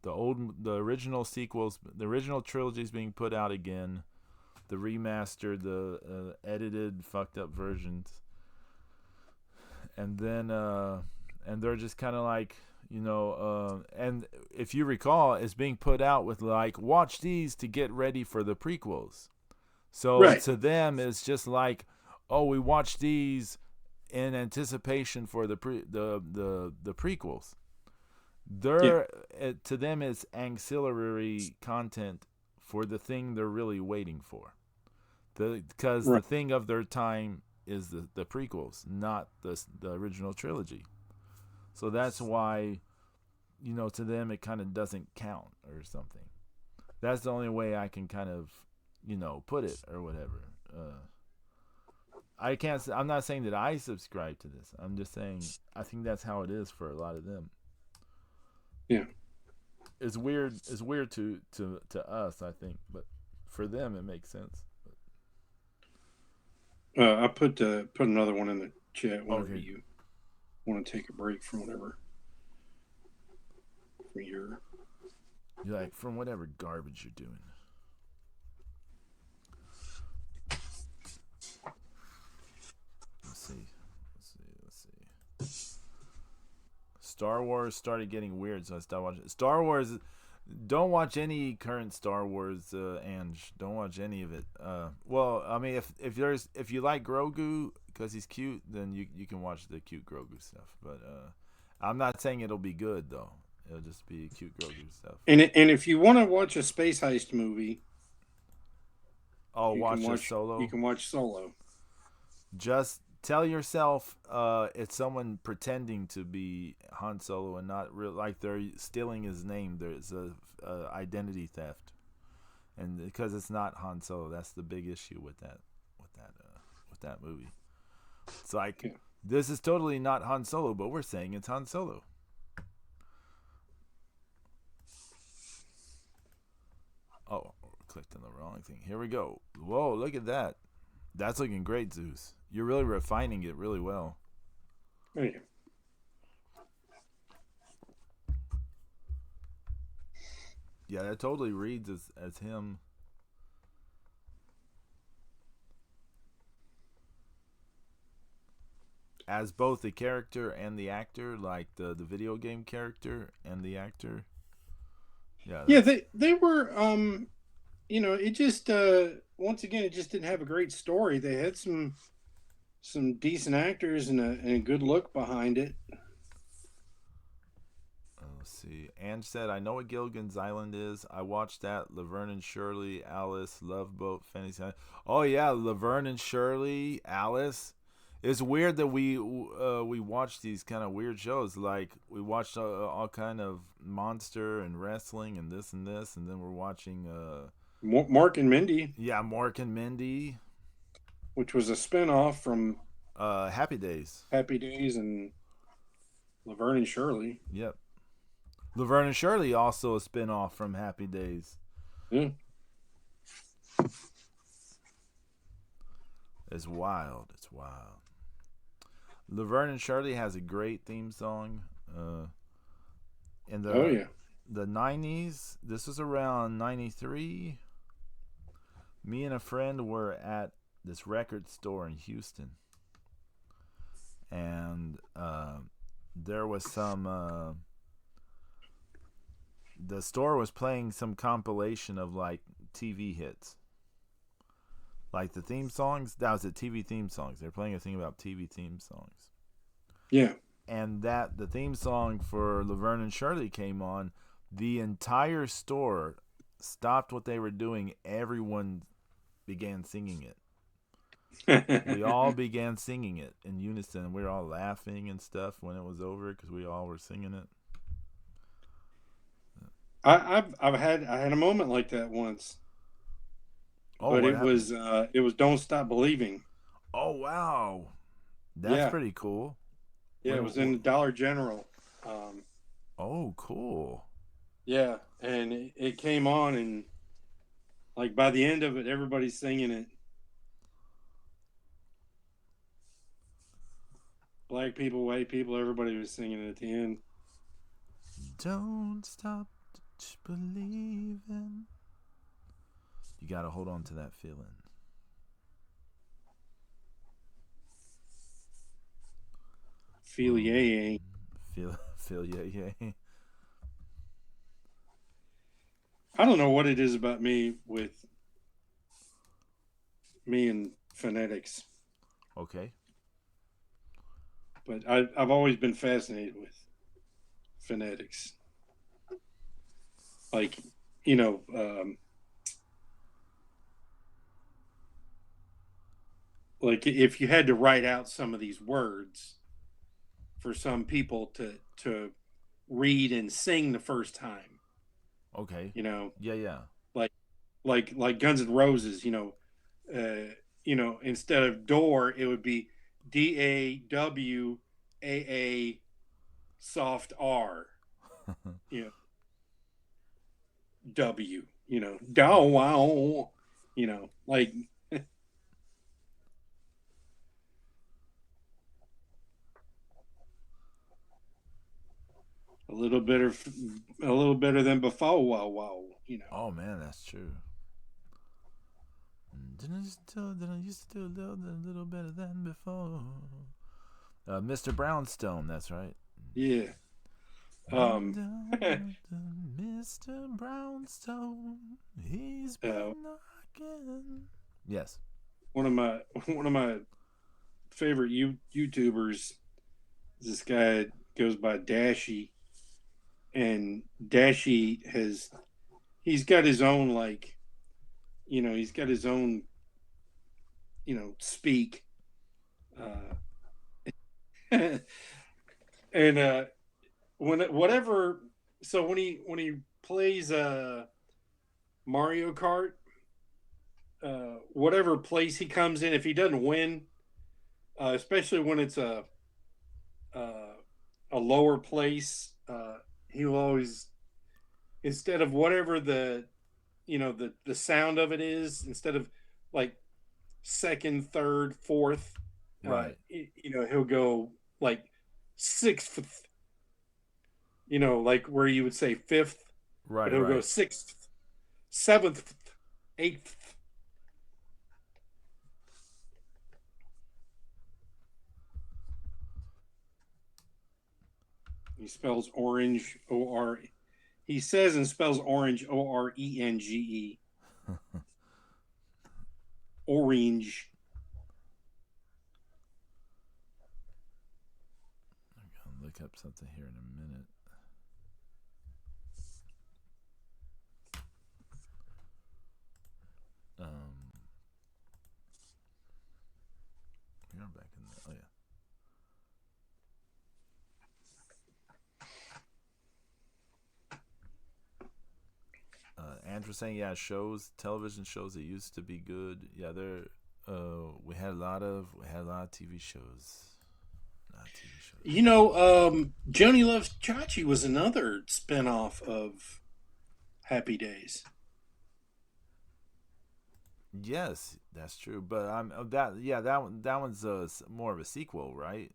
original sequels, the original trilogy is being put out again, the remastered, the edited, fucked up versions, and then and they're just kind of like, and if you recall, it's being put out with like, watch these to get ready for the prequels. So to them, it's just like, oh, we watch these in anticipation for the prequels. To them, it's ancillary content for the thing they're really waiting for. Because the thing of their time is the prequels, not the original trilogy. So that's why, to them it kind of doesn't count or something. That's the only way I can kind of, put it or whatever. I'm not saying that I subscribe to this. I'm just saying I think that's how it is for a lot of them. Yeah. It's weird. It's weird to us, I think, but for them it makes sense. I put another one in the chat whenever you want to take a break from whatever. You're like, from whatever garbage you're doing. Let's see. Star Wars started getting weird, so I stopped watching. Star Wars, don't watch any current Star Wars, Ange. Don't watch any of it. Well, I mean, if you like Grogu because he's cute, then you can watch the cute Grogu stuff. But I'm not saying it'll be good though. It'll just be cute Grogu stuff. And if you want to watch a space heist movie, watch Solo. You can watch Solo. Just tell yourself it's someone pretending to be Han Solo and not real, like they're stealing his name. There's a identity theft, and because it's not Han Solo, that's the big issue with that movie. It's like this is totally not Han Solo, but we're saying it's Han Solo. Oh, clicked on the wrong thing. Here we go. Whoa, look at that. That's looking great, Zeus. You're really refining it really well. Thank you. Yeah, that totally reads as him. As both the character and the actor, like the video game character and the actor. Yeah, they were it just once again it just didn't have a great story. They had some decent actors and a good look behind it. Let's see. Ange said, I know what Gilligan's Island is. I watched that. Laverne and Shirley, Alice, Love Boat, Fantasy Island. Oh yeah, Laverne and Shirley, Alice. It's weird that we watch these kind of weird shows. Like we watched all kind of monster and wrestling and this, and then we're watching Mork and Mindy. Yeah, Mork and Mindy, which was a spinoff from Happy Days. Happy Days and Laverne and Shirley. Yep. Laverne and Shirley also a spinoff from Happy Days. Yeah. It's wild. It's wild. Laverne and Shirley has a great theme song. In the 90s, this was around 93. Me and a friend were at this record store in Houston. And there was some... the store was playing some compilation of like TV hits. Like the theme songs, that was the TV theme songs. They're playing a thing about TV theme songs. Yeah. And the theme song for Laverne and Shirley came on. The entire store stopped what they were doing. Everyone began singing it. We all began singing it in unison. We were all laughing and stuff when it was over because we all were singing it. I had a moment like that once. Oh, but it was Don't Stop Believing. Oh wow, that's pretty cool. Yeah, it was in Dollar General. Oh, cool. Yeah, and it came on, and like by the end of it, everybody's singing it. Black people, white people, everybody was singing it at the end. Don't stop believing. You gotta hold on to that feeling. Feel yay. Feel yay. I don't know what it is about me and phonetics. Okay. But I've always been fascinated with phonetics. Like, like if you had to write out some of these words for some people to read and sing the first time. Okay. Yeah. Like Guns N' Roses, instead of door, it would be DAWAA soft R. W, wow, like a little better than before. Wow. Oh man, that's true. Didn't I used to do a little better than before? Mr. Brownstone, that's right. Yeah. Mr. Brownstone, he's been knocking. Yes. One of my favorite YouTubers, this guy goes by Dashy, and Dashy he's got his own, like, he's got his own, speak, and whatever. So when he plays Mario Kart, whatever place he comes in, if he doesn't win, especially when it's a lower place, he will always, instead of whatever the sound of it is, instead of like second, third, fourth, right, he'll go like sixth, like where you would say fifth, right, but he'll go sixth, seventh, eighth. He spells orange, O-R. He says and spells orange, O-R-E-N-G-E. Orange. I'm going to look up something here in a minute. We're back in there. Oh, yeah. Andrew saying, yeah, television shows that used to be good. Yeah, we had a lot of TV shows. Joni Loves Chachi was another spinoff of Happy Days. Yes, that's true. But that one's more of a sequel, right?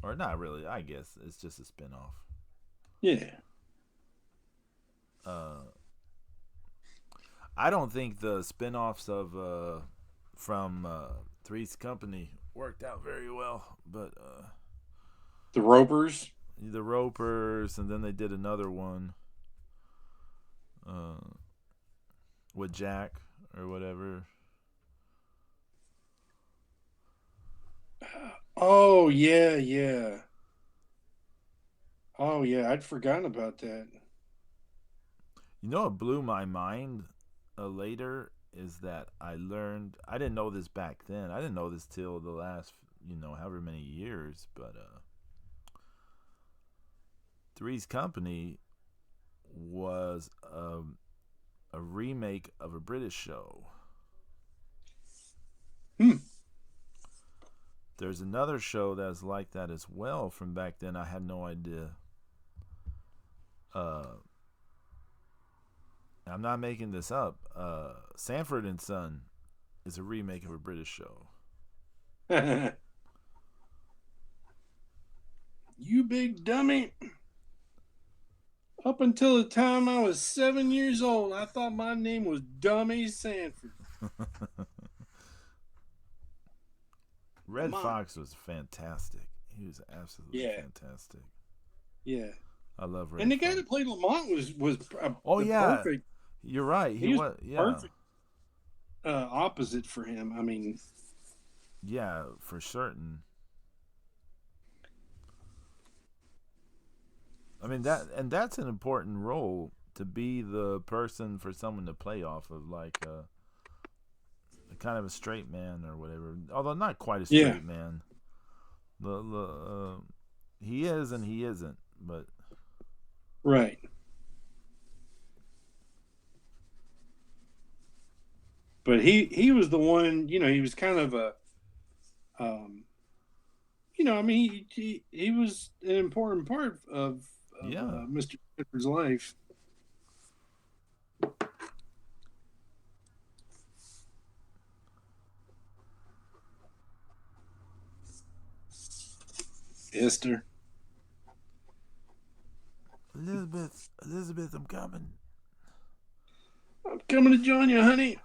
Or not really. I guess it's just a spinoff. Yeah. I don't think the spinoffs of from Three's Company worked out very well, but the Ropers, and then they did another one with Jack or whatever. Oh yeah. Oh yeah, I'd forgotten about that. What blew my mind later is that I didn't know this back then. I didn't know this till the last, however many years, but Three's Company was a remake of a British show. There's another show that's like that as well from back then. I had no idea. I'm not making this up. Sanford and Son is a remake of a British show. You big dummy. Up until the time I was 7 years old, I thought my name was Dummy Sanford. Red Fox was fantastic. He was absolutely fantastic. Yeah. I love Red And the Fox. guy that played Lamont was perfect. You're right. He was perfect opposite for him. I mean, yeah, for certain. I mean that's an important role, to be the person for someone to play off of, like kind of a straight man or whatever. Although not quite a straight man. He is and he isn't, but right. But he was the one, he was kind of a I mean, he was an important part of Mr. Sanford's life. Esther. Elizabeth, I'm coming. I'm coming to join you, honey.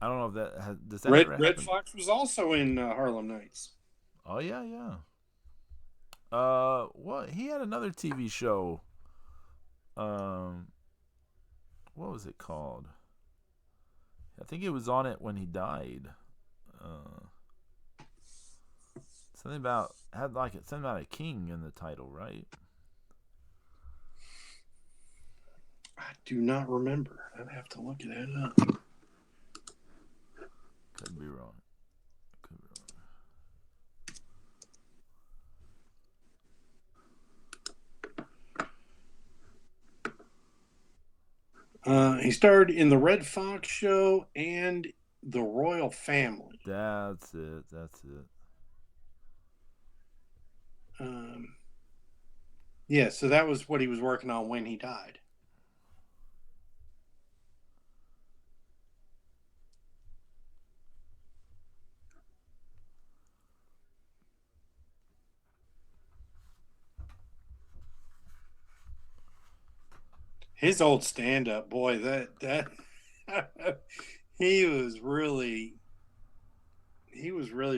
I don't know if does that ever Red happen? Fox was also in Harlem Nights. Oh yeah, yeah. What he had another TV show. Um, what was it called? I think it was on it when he died. Uh, something about something about a king in the title, right? I do not remember. I'd have to look that up. Could be wrong. Could be wrong. He starred in the Red Fox show and the Royal Family. That's it. That's it. Yeah, so that was what he was working on when he died. His old stand-up, boy, that he was really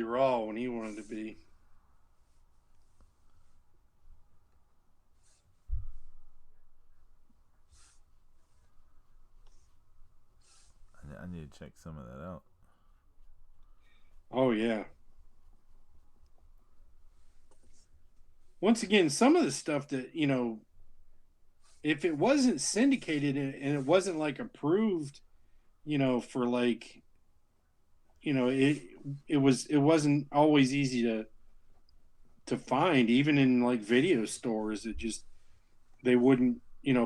raw when he wanted to be. I need to check some of that out. Oh yeah. Once again, some of the stuff that, if it wasn't syndicated and it wasn't like approved, for like, it wasn't always easy to find, even in like video stores. It just, they wouldn't,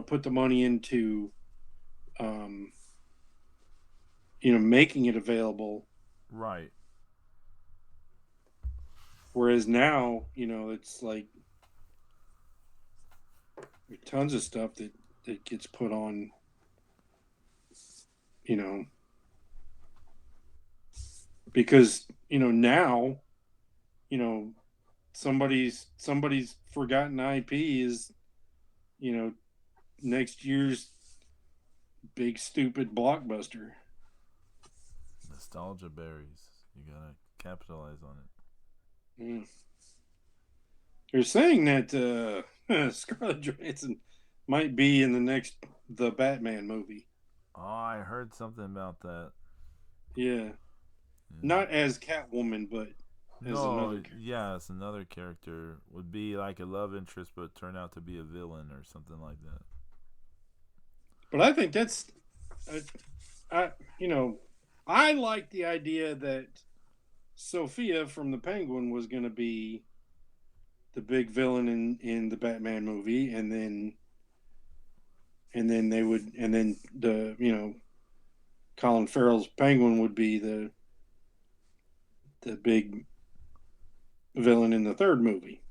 put the money into, making it available. Right. Whereas now, it's like there's tons of stuff that gets put on, because, now, somebody's forgotten IP is, next year's big stupid blockbuster. Nostalgia berries. You gotta capitalize on it. They're saying that Scarlett Johansson might be in the Batman movie. Oh, I heard something about that. Yeah. Not as Catwoman, but as another character. Yes, another character would be like a love interest, but turn out to be a villain or something like that. But I think that's, I like the idea that Sophia from the Penguin was going to be the big villain in the Batman movie, and then the Colin Farrell's Penguin would be the big villain in the third movie.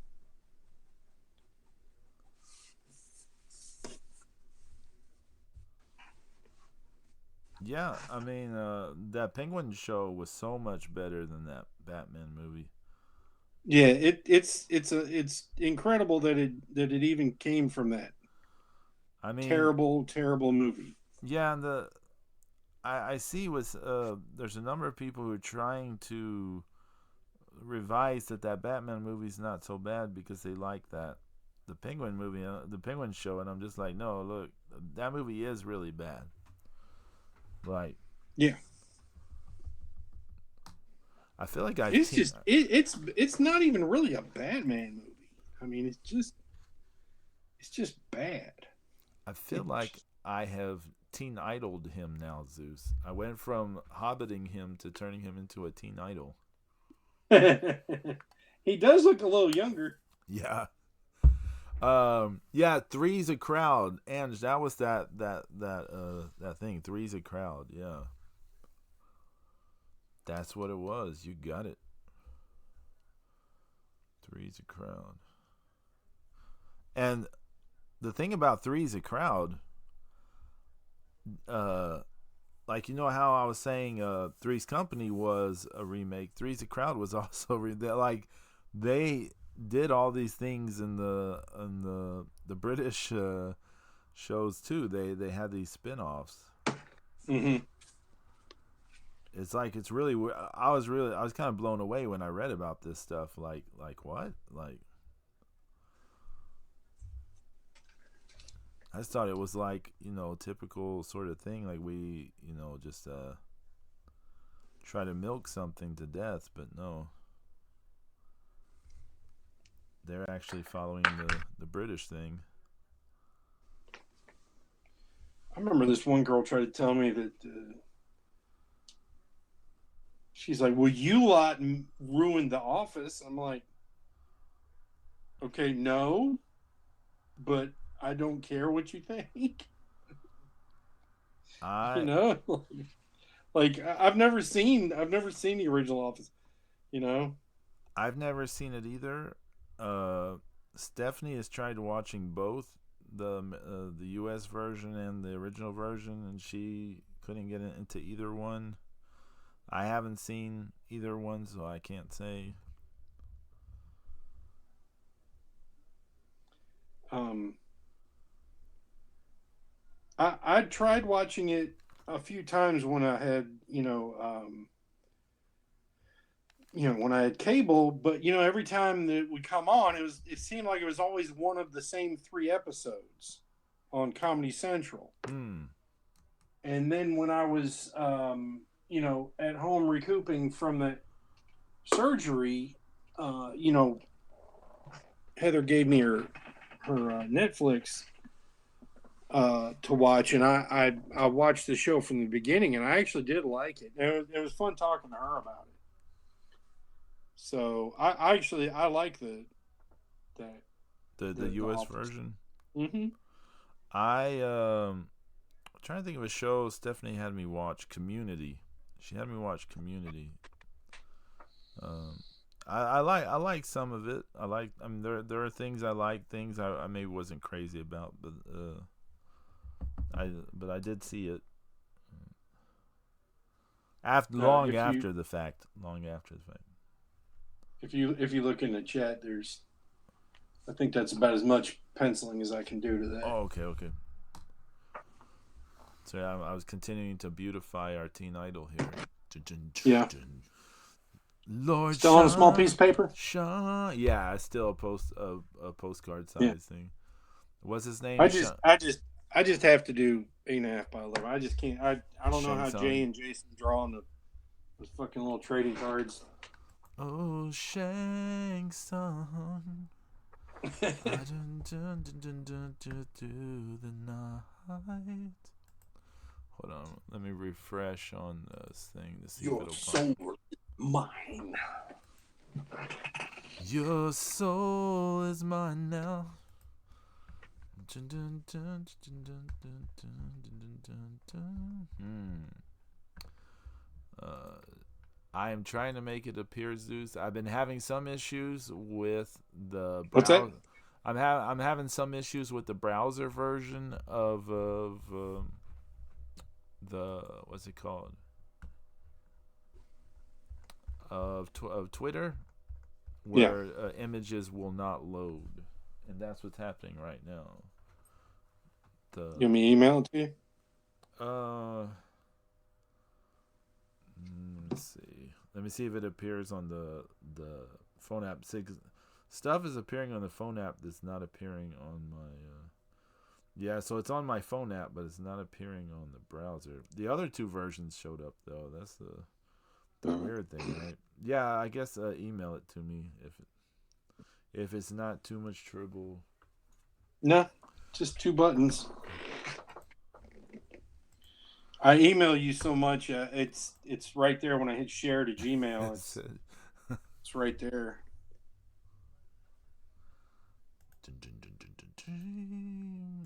Yeah, I mean, that Penguin show was so much better than that Batman movie. Yeah, it's incredible that it even came from that. I mean, terrible movie. Yeah, and I see with there's a number of people who are trying to revise that Batman movie's not so bad because they like the Penguin movie, the Penguin show, and I'm just like, no, look, that movie is really bad. Like, yeah, I feel like it's not even really a Batman movie. I mean, it's just bad. I feel like I have teen idoled him now, Zeus. I went from hobbiting him to turning him into a teen idol. He does look a little younger. Yeah. Yeah, Three's a Crowd. Ange, that was that thing. Three's a Crowd, yeah. That's what it was. You got it. Three's a Crowd. And the thing about Three's a Crowd, like, you know how I was saying Three's Company was a remake, Three's a Crowd was also like they did all these things in the British shows too. They had these spin-offs. Mm-hmm. it's like it's really. I was kind of blown away when I read about this stuff. Like what? Like I just thought it was like typical sort of thing. Like we just try to milk something to death, but no. They're actually following the British thing. I remember this one girl tried to tell me that she's like, well, you lot ruined The Office. I'm like, okay, no, but I don't care what you think. Like I've never seen the original Office. I've never seen it either. Stephanie has tried watching both the U.S. version and the original version, and she couldn't get into either one. I haven't seen either one, so I can't say. I tried watching it a few times when I had when I had cable, but every time that would come on, it seemed like it was always one of the same 3 episodes on Comedy Central. And then when I was at home recouping from that surgery, Heather gave me her Netflix to watch, and I watched the show from the beginning, and I actually did like it. It was fun talking to her about it. So I like the U.S. version. Mm-hmm. I'm trying to think of a show Stephanie had me watch. Community. She had me watch Community. I like some of it. I mean, there are things I like, things I maybe wasn't crazy about, but I did see it. Long after the fact. If you look in the chat, I think that's about as much penciling as I can do to that. Oh, okay. So yeah, I was continuing to beautify our teen idol here. Yeah. Lord, still on a small piece of paper. Yeah, still a postcard size thing. What's his name? I just have to do 8.5 by 11. I just can't. I don't know how Jay and Jason draw on those fucking little trading cards. Oh, Shang Tsung. The night. Hold on, let me refresh on this thing to see if it'll soul is mine. Your soul is mine now. I am trying to make it appear, Zeus. I've been having some issues with the browser. What's that? I'm having some issues with the browser version of the what's it called of Twitter, where images will not load, and that's what's happening right now. You want me to email it to you? Let's see. Let me see if it appears on the phone app. Stuff is appearing on the phone app that's not appearing on my. Yeah, so it's on my phone app, but it's not appearing on the browser. The other 2 versions showed up though. That's the weird thing, right? Yeah, I guess email it to me if it's not too much trouble. No, just 2 buttons. I email you so much. It's right there when I hit share to Gmail. It's right there.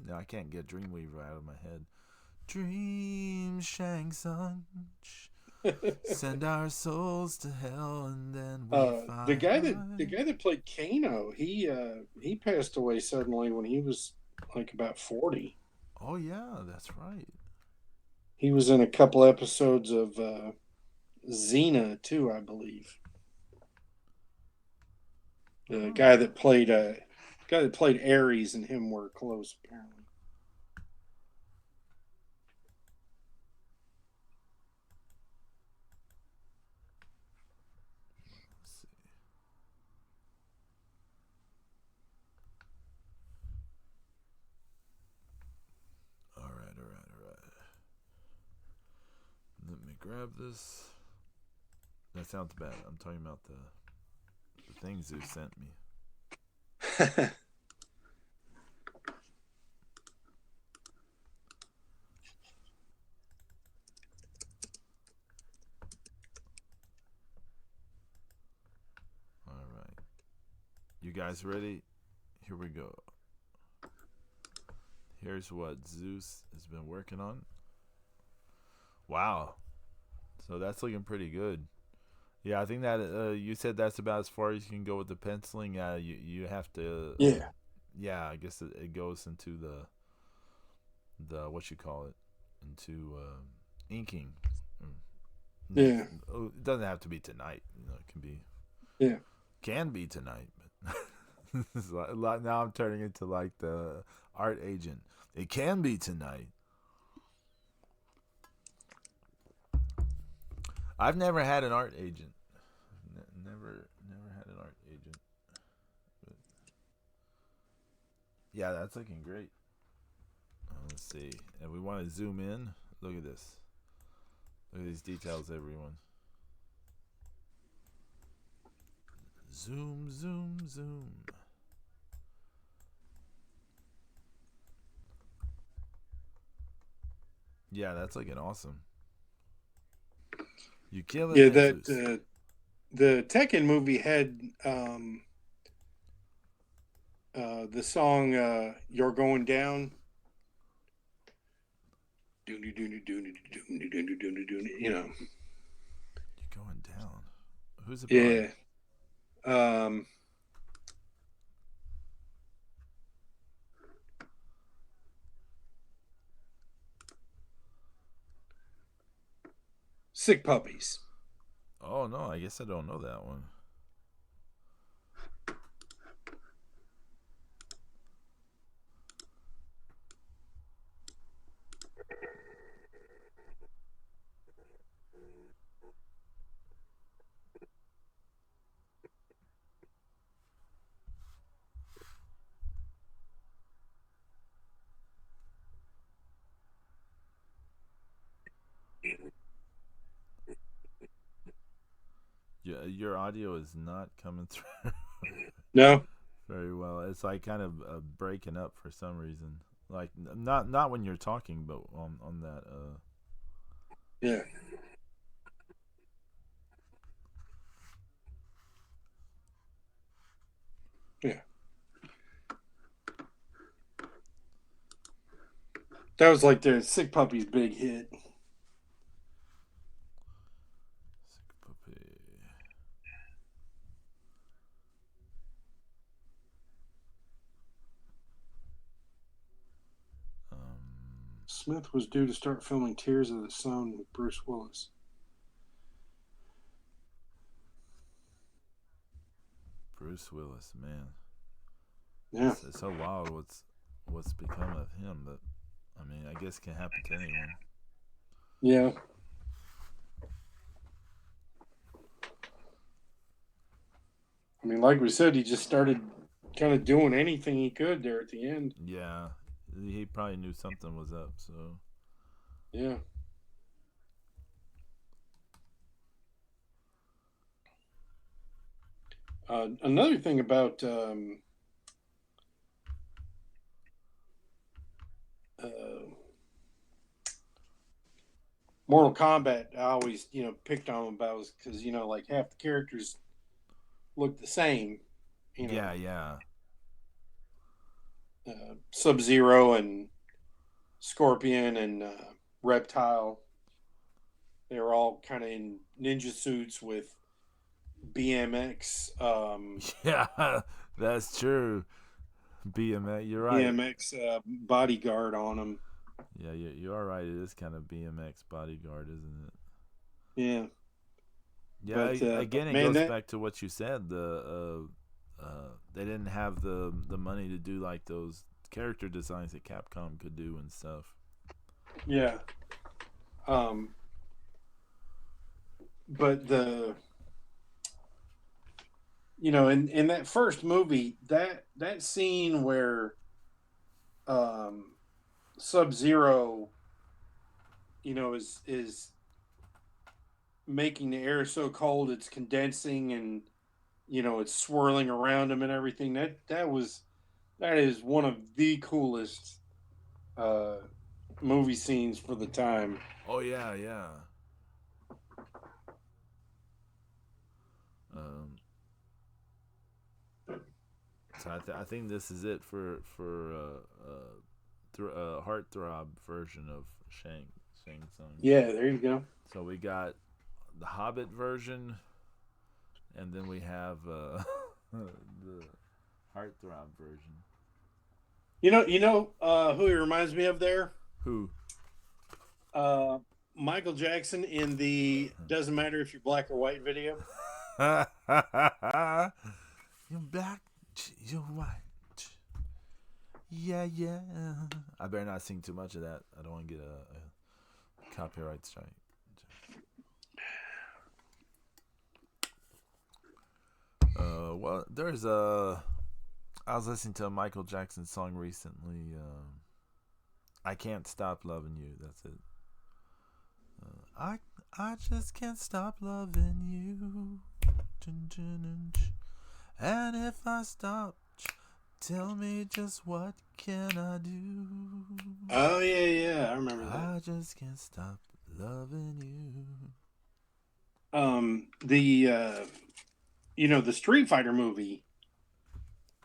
No, I can't get Dreamweaver out of my head. Dream Shang Tsung. Send our souls to hell, and then we find the guy that played Kano, he passed away suddenly when he was like about 40. Oh yeah, that's right. He was in a couple episodes of Xena too, I believe. The guy that played Ares and him were close, apparently. grab this. That sounds bad. I'm talking about the things Zeus sent me. All right. You guys ready? Here we go. Here's what Zeus has been working on. Wow. So that's looking pretty good. Yeah, I think that you said that's about as far as you can go with the penciling. You have to. Yeah, I guess it goes into the what you call it, into inking. Yeah. It doesn't have to be tonight. It can be. Yeah. Can be tonight, but now I'm turning into like the art agent. It can be tonight. I've never had an art agent. Never had an art agent. But yeah, that's looking great. Let's see. And we want to zoom in. Look at this. Look at these details, everyone. Zoom, zoom, zoom. Yeah, that's looking awesome. You kill it. Yeah, the Tekken movie had the song "You're Going Down." You know. You're going down. Who's it by? Yeah. Sick Puppies. Oh no, I guess I don't know that one. Yeah, your audio is not coming through. No. Very well. It's like kind of breaking up for some reason. Like not when you're talking, but on that. Yeah. Yeah. That was like their Sick Puppies' big hit. Sick puppy. Smith was due to start filming Tears of the Sun with Bruce Willis. Bruce Willis, man. Yeah. It's so wild what's become of him, but I mean, I guess it can happen to anyone. Yeah. I mean, like we said, he just started kind of doing anything he could there at the end. Yeah, he probably knew something was up, so. Yeah. Another thing about Mortal Kombat, I always, picked on him about was because, like half the characters look the same. Yeah. Sub-Zero and Scorpion and Reptile. They were all kind of in ninja suits with BMX. Yeah, that's true. BMX, you're right. BMX bodyguard on them. Yeah, you are right. It is kind of BMX bodyguard, isn't it? Yeah. Yeah, again, it goes back to what you said. They didn't have the money to do like those character designs that Capcom could do and stuff. Yeah. But in that first movie, that scene where Sub-Zero, is making the air so cold it's condensing and it's swirling around him and everything. That is one of the coolest movie scenes for the time. Oh yeah, yeah. So I think this is it for heartthrob version of Shang Tsung. Yeah, there you go. So we got the Hobbit version, and then we have the heartthrob version. Who he reminds me of there? Who? Michael Jackson in the "Doesn't Matter If You're Black or White" video. You're black, you're white. Yeah, yeah. I better not sing too much of that. I don't want to get a copyright strike. Well, there's a. I was listening to a Michael Jackson song recently. I Can't Stop Loving You. That's it. I just can't stop loving you. And if I stop, tell me just what can I do? Oh yeah, I remember that. I just can't stop loving you. The Street Fighter movie.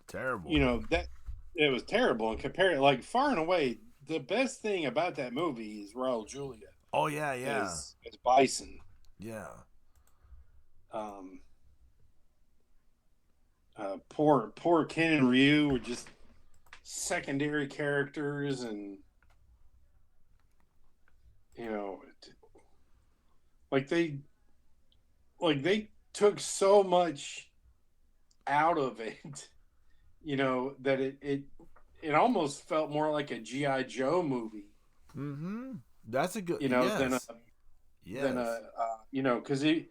Terrible. That it was terrible, and compared like far and away the best thing about that movie is Raul Julia. Oh yeah, yeah. As Bison. Yeah. Poor Ken and Ryu were just secondary characters, and they took so much out of it, that it almost felt more like a G.I. Joe movie. Mm-hmm. That's a good, yes. Because he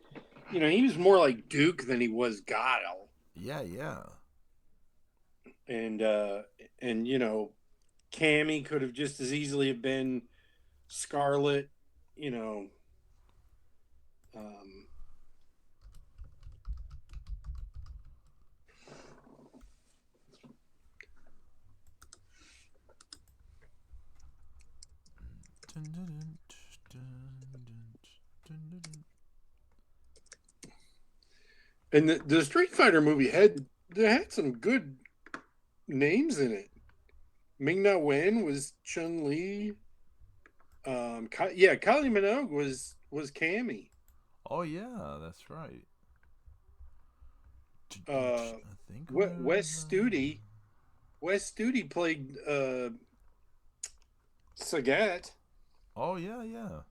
was more like Duke than he was Guile. Yeah, yeah. And Cammy could have just as easily have been Scarlet, And the Street Fighter movie had some good names in it. Ming-Na Wen was Chun-Li. Kylie Minogue was Cammy. Oh yeah, that's right. Wes Studi played Sagat. Oh yeah, yeah.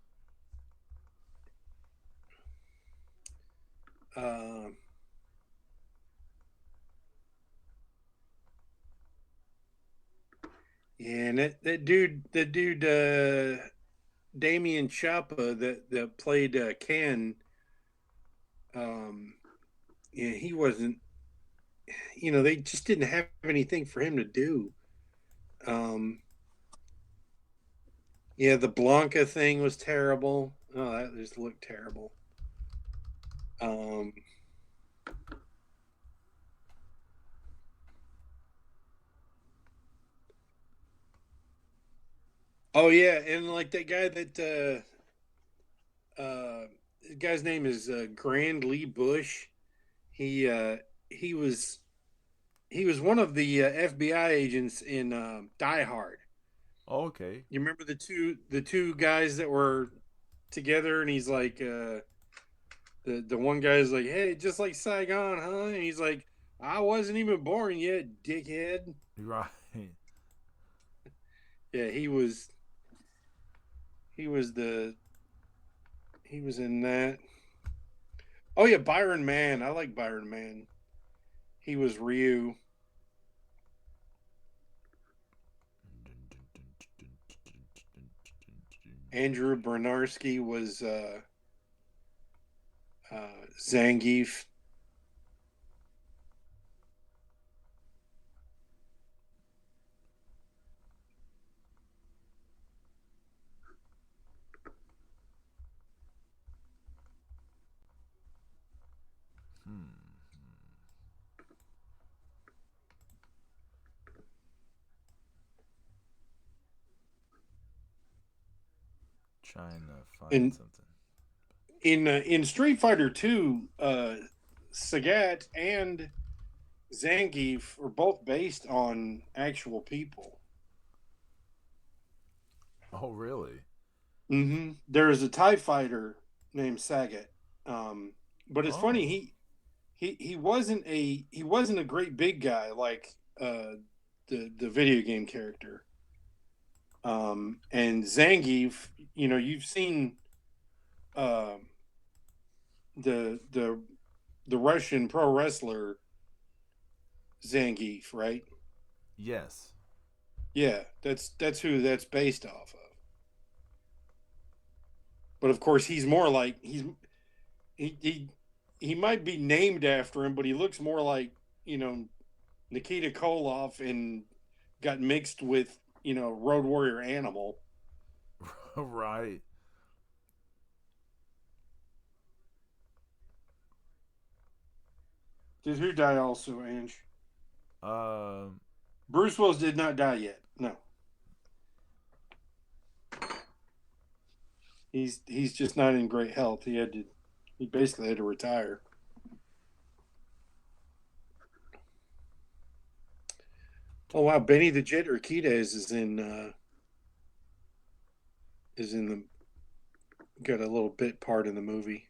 And that dude, Damian Chapa that played Ken. He wasn't. They just didn't have anything for him to do. The Blanca thing was terrible. Oh, that just looked terrible. Oh yeah, and like that guy the guy's name is Grand Lee Bush. He was one of the FBI agents in Die Hard. Oh, okay. You remember the two guys that were together, and he's like the one guy's like, "Hey, just like Saigon, huh?" And he's like, "I wasn't even born yet, dickhead." Right. Yeah, he was in that. Oh yeah, Byron Mann. I like Byron Mann. He was Ryu. Andrew Bernarski was Zangief. Trying to find In something. in Street Fighter 2, Sagat and Zangief are both based on actual people. Oh, really? Mm-hmm. There is a TIE fighter named Sagat, but it's funny Oh. he wasn't a great big guy like the video game character. And Zangief, you've seen uh, the the the Russian pro wrestler Zangief, right? Yes. Yeah, that's who that's based off of. But of course, he's more like he he he might be named after him, but he looks more like you know Nikita Koloff and got mixed with Road Warrior Animal. Right. Did who die also, Ange? Um. Bruce Willis did not die yet. No, he's just not in great health. He basically had to retire. Oh wow, Benny the Jet Urquidez is in the got a little bit part in the movie.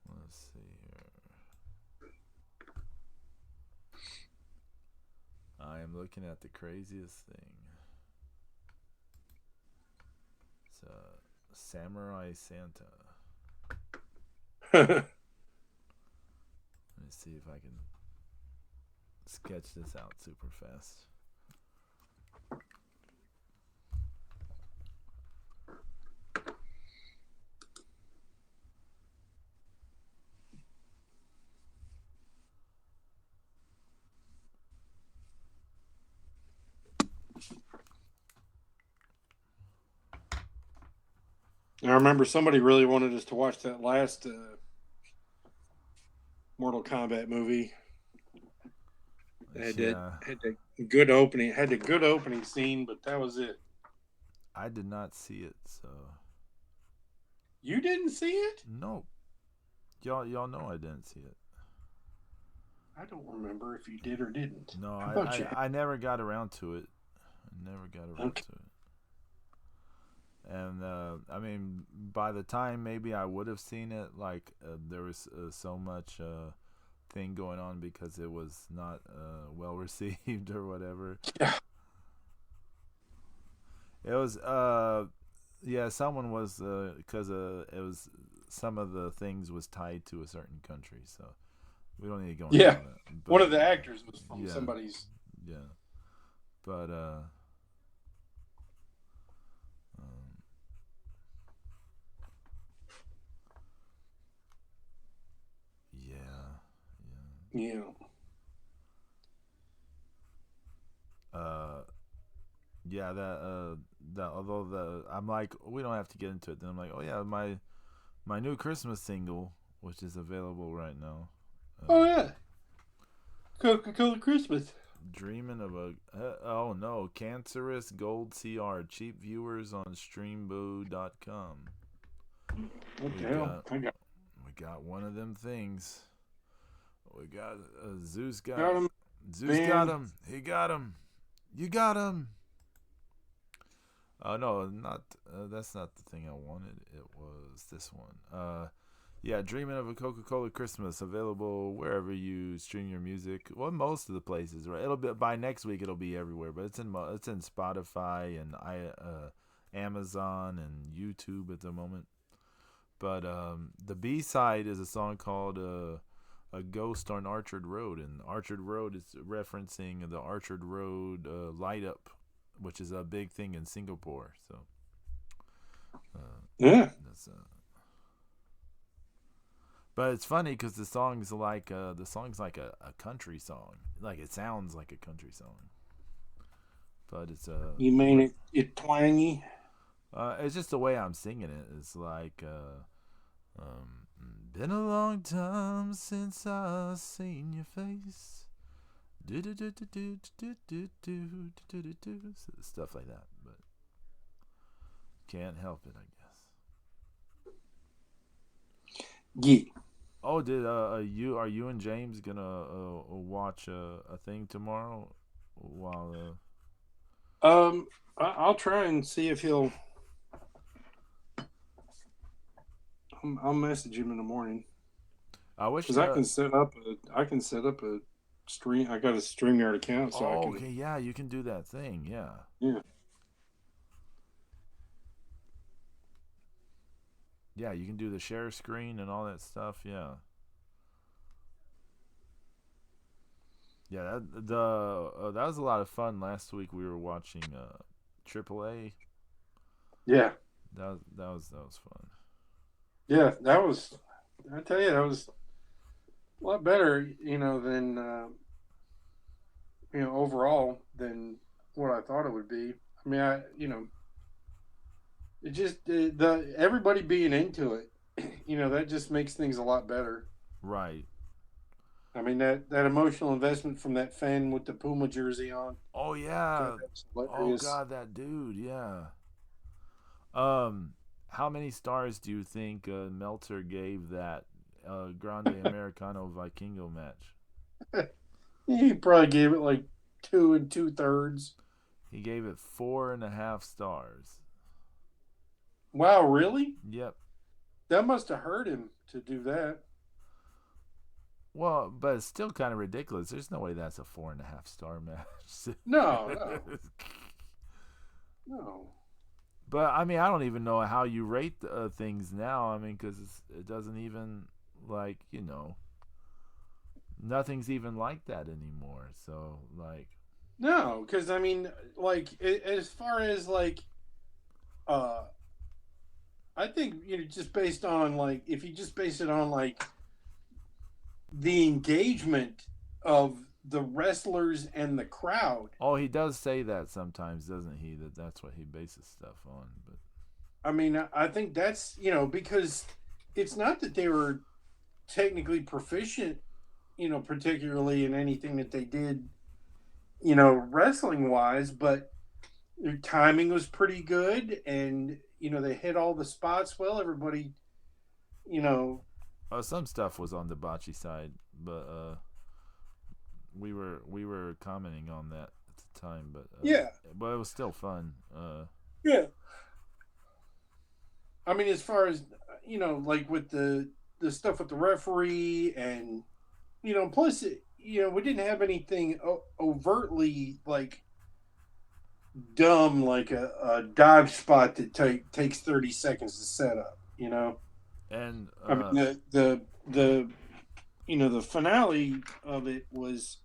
Let's see here. I am looking at the craziest thing. It's Samurai Santa. Let me see if I can sketch this out super fast. I remember somebody really wanted us to watch that last Mortal Kombat movie. Yeah. Had the good opening. Had the good opening scene, but that was it. I did not see it, so You didn't see it? nope. Y'all know I didn't see it. I don't remember if you did or didn't. No, How about you? I never got around to it. I never got around Okay. to it. And I mean, by the time maybe I would have seen it, like there was so much thing going on because it was not well received or whatever. Yeah. It was yeah, someone was because it was some of the things was tied to a certain country, so we don't need to go into Yeah. all that. One But of the actors was from yeah, somebody's. yeah, but um, yeah, Yeah. uh, yeah. That although I'm like we don't have to get into it. Then I'm like, oh yeah, my new Christmas single, which is available right now. Oh yeah. Coca-Cola Christmas. Dreaming of a oh no, cancerous gold CR, cheap viewers on streamboo.com. What We the hell? got we got one of them things. We got Zeus Got him. Zeus got Band. him. He got him. You got him. Oh no, not that's not the thing I wanted. It was this one. Yeah, Dreaming of a Coca-Cola Christmas, available wherever you stream your music. Well, most of the places, right? It'll be by next week. It'll be everywhere, but it's in Spotify and Amazon and YouTube at the moment. But the B side is a song called "A Ghost on Orchard Road," and Orchard Road is referencing the Orchard Road light up, which is a big thing in Singapore. So Yeah. that's But it's funny because the song's like a country song. Like it sounds like a country song, but it's You mean it twangy? it's just the way I'm singing it. It's like um, been a long time since I seen your face. Stuff like that, but can't help it, I guess. Yeah. Oh, are you and James gonna watch a thing tomorrow? While I'll try and see if he'll. I'll message him in the morning. I wish because I can set up a stream. I got a StreamYard account, so I can. Okay, yeah, you can do that thing, yeah. Yeah. Yeah, you can do the share screen and all that stuff. Yeah. Yeah, that was a lot of fun. Last week we were watching AAA. Yeah. That was fun. Yeah, that was. I tell you, that was a lot better, than overall than what I thought it would be. I mean, it just the everybody being into it, that just makes things a lot better. Right. I mean that emotional investment from that fan with the Puma jersey on. Oh yeah. Oh god, that dude. Yeah. How many stars do you think Meltzer gave that Grande Americano Vikingo match? He probably gave it like 2 2/3. He gave it 4.5 stars. Wow, really? Yep. That must have hurt him to do that. Well, but it's still kind of ridiculous. There's no way that's a 4.5 star match. No. No. But I mean, I don't even know how you rate things now. I mean, because it doesn't even nothing's even like that anymore. So no, because I mean, as far as I think just based on if you just base it on the engagement of the wrestlers and the crowd. Oh, he does say that sometimes, doesn't he? That's what he bases stuff on. But I mean, I think that's because it's not that they were technically proficient, particularly in anything that they did, wrestling wise, but their timing was pretty good, and they hit all the spots well. Everybody, some stuff was on the botchy side, but we were commenting on that at the time, but yeah, but it was still fun. Yeah, I mean, as far as with the stuff with the referee, and plus we didn't have anything overtly dumb, like a dive spot that takes 30 seconds to set up. And I mean, the finale of it was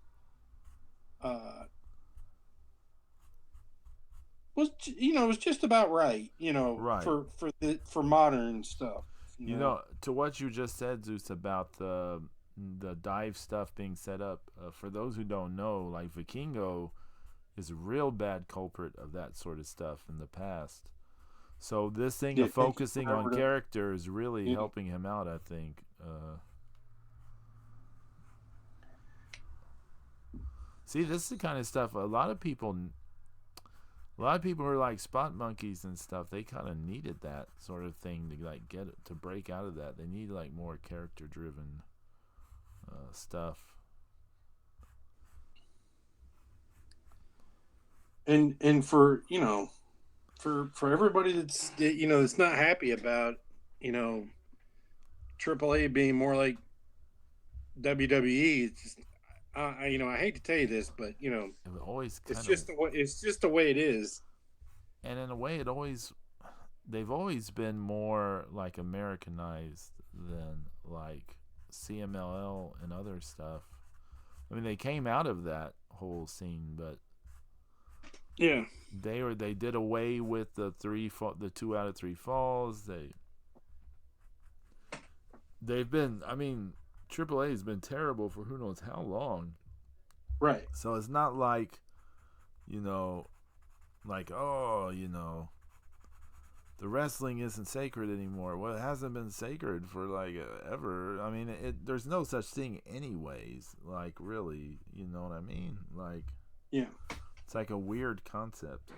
was just about right, right. for modern stuff. To what you just said, Zeus, about the dive stuff being set up. For those who don't know, Vikingo is a real bad culprit of that sort of stuff in the past. So this thing of focusing on character is really helping him out, I think. See, this is the kind of stuff a lot of people who are like spot monkeys and stuff, they kind of needed that sort of thing to get it, to break out of that. They need more character driven stuff. And for for everybody that's that's not happy about AAA being more like WWE, it's just, I hate to tell you this, but it's just the way it is. And in a way, they've always been more Americanized than CMLL and other stuff. I mean, they came out of that whole scene, but yeah, they did away with the 2 out of 3 falls. They've been, I mean, AAA has been terrible for who knows how long. Right. So it's not the wrestling isn't sacred anymore. Well, it hasn't been sacred for like ever. I mean, there's no such thing anyways. Like, really, you know what I mean? Like, yeah, it's like a weird concept.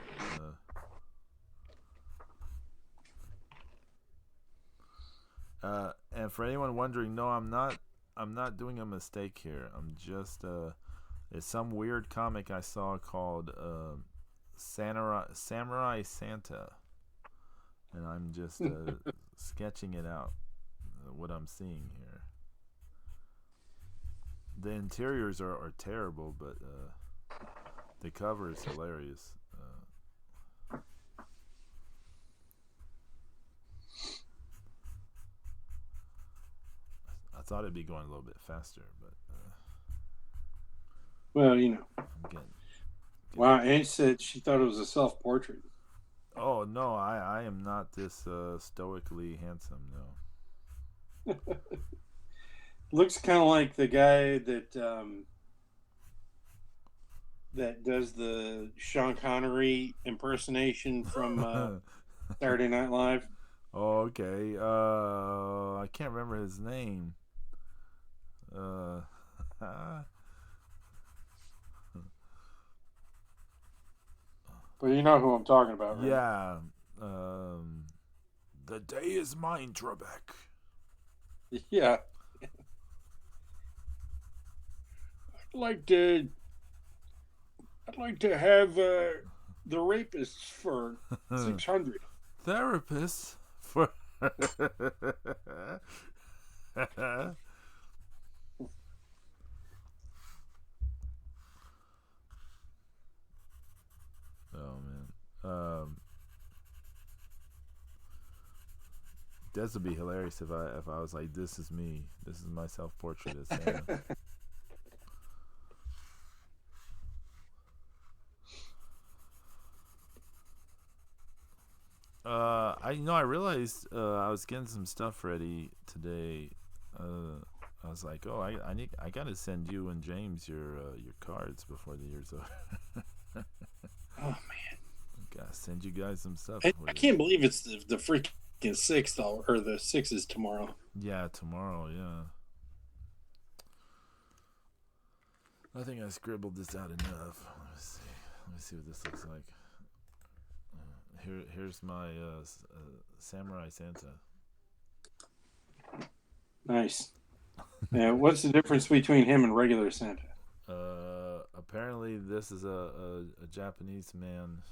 And for anyone wondering, no, I'm not. I'm not doing a mistake here. I'm just. It's some weird comic I saw called Samurai Santa, and I'm just sketching it out. What I'm seeing here. The interiors are terrible, but the cover is hilarious. I thought it'd be going a little bit faster, but well, I'm getting wow, Aunt said she thought it was a self-portrait. Oh no, I am not this stoically handsome. No. Looks kind of like the guy that that does the Sean Connery impersonation from Saturday Night Live. Oh, okay. I can't remember his name. But you know who I'm talking about, right? Yeah. The day is mine, Trebek. Yeah. I'd like to have the rapists for 600. Therapists for. Oh man. This would be hilarious if I was like, this is me. This is my self portrait as Santa. I realized I was getting some stuff ready today. I was like, oh, I gotta send you and James your cards before the year's over. Oh man, Gotta send you guys some stuff. I can't believe it's the freaking 6th or the 6th is tomorrow. Yeah, tomorrow. Yeah. I think I scribbled this out enough. Let me see what this looks like. Here's my Samurai Santa. Nice. Yeah, what's the difference between him and regular Santa? Apparently this is a Japanese man.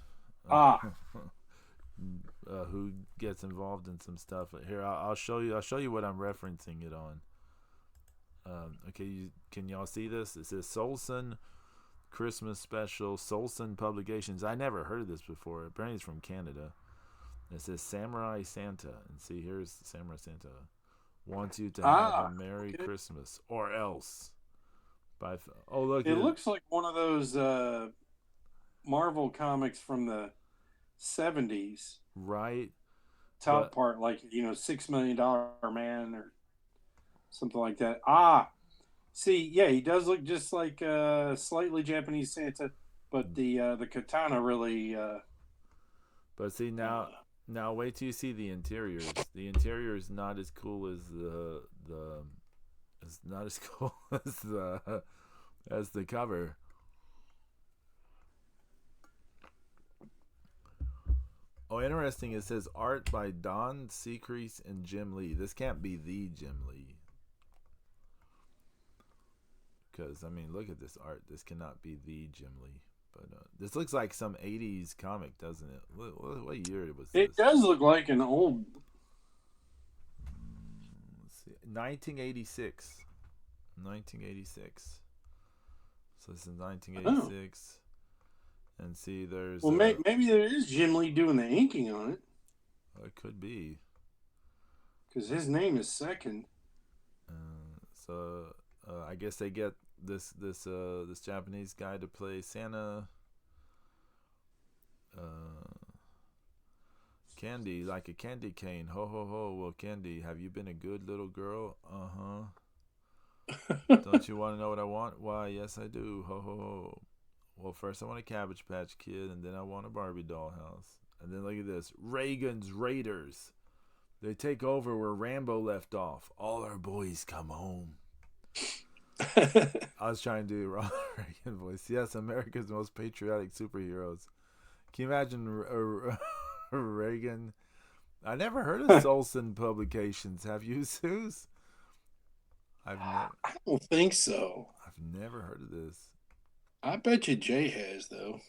Who gets involved in some stuff. Here, I'll show you. I'll show you what I'm referencing it on. Okay, can y'all see this? It says Solson Christmas Special, Solson Publications. I never heard of this before. Apparently it's from Canada. It says Samurai Santa. And see, here's Samurai Santa. Wants you to have a Merry Christmas or else. Oh, look. It looks like one of those Marvel comics from the 70s. Right. Top part, like, $6 Million Man or something like that. See, yeah, he does look just like slightly Japanese Santa, but the katana really. But see now wait till you see the interiors. The interior is not as cool as it's not as cool as the cover. Oh, interesting. It says art by Don Seacrease and Jim Lee. This can't be the Jim Lee. Because, I mean, look at this art. This cannot be the Jim Lee. But this looks like some 80s comic, doesn't it? What year was this? It does look like an old... Let's see. 1986. 1986. So this is 1986. Oh. And see, there's... Well, maybe there is Jim Lee doing the inking on it. It could be. Because his name is second. So I guess they get this Japanese guy to play Santa. Candy, like a candy cane. Ho, ho, ho. Well, Candy, have you been a good little girl? Uh-huh. Don't you want to know what I want? Why, yes, I do. Ho, ho, ho. Well, first I want a Cabbage Patch Kid, and then I want a Barbie doll house. And then look at this. Reagan's Raiders. They take over where Rambo left off. All our boys come home. I was trying to do Ronald Reagan voice. Yes, America's most patriotic superheroes. Can you imagine Reagan? I never heard of Solson Publications. Have you, Zeus? I don't think so. I've never heard of this. I bet you Jay has, though.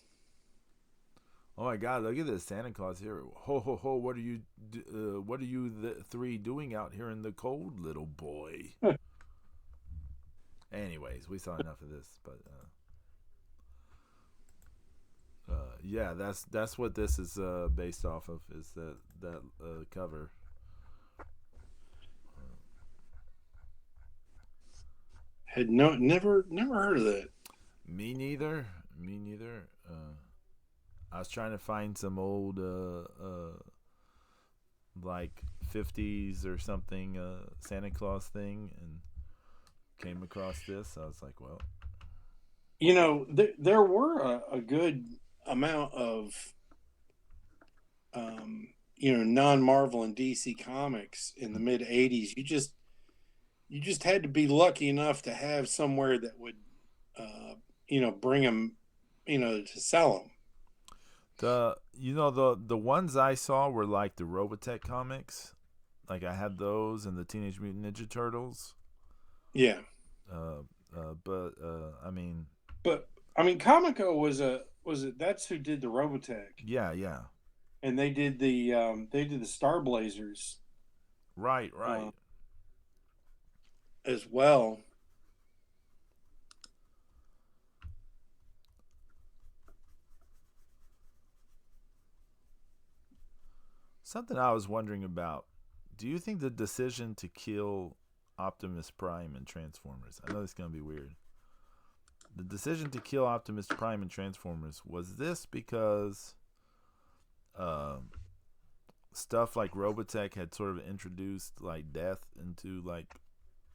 Oh my God! Look at this Santa Claus here. Ho ho ho! What are you the three doing out here in the cold, little boy? Anyways, we saw enough of this, but yeah, that's what this is based off of. Is that cover? Had never heard of that. Me neither. I was trying to find some old like 50s or something Santa Claus thing and came across this. I was like, well, there were a good amount of non-Marvel and DC comics in the mid 80s. You just had to be lucky enough to have somewhere that would bring them to sell them. The ones I saw were like the Robotech comics. Like I had those and the Teenage Mutant Ninja Turtles. Yeah. But I mean Comico that's who did the Robotech. Yeah. And they did the Star Blazers. Right. As well. Something I was wondering about. Do you think the decision to kill Optimus Prime in Transformers, I know this is going to be weird. The decision to kill Optimus Prime in Transformers, was this because stuff like Robotech had sort of introduced like death into like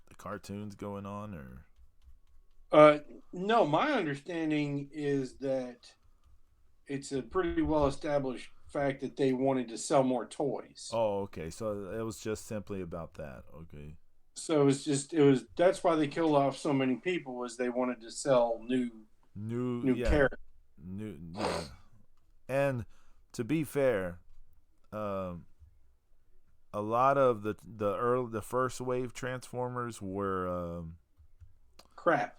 the cartoons going on, or? No, my understanding is that it's a pretty well established fact that they wanted to sell more toys. Oh, okay. So it was just simply about that. Okay. So that's why they killed off so many people, was they wanted to sell new characters. Yeah. And to be fair, a lot of the first wave Transformers were crap.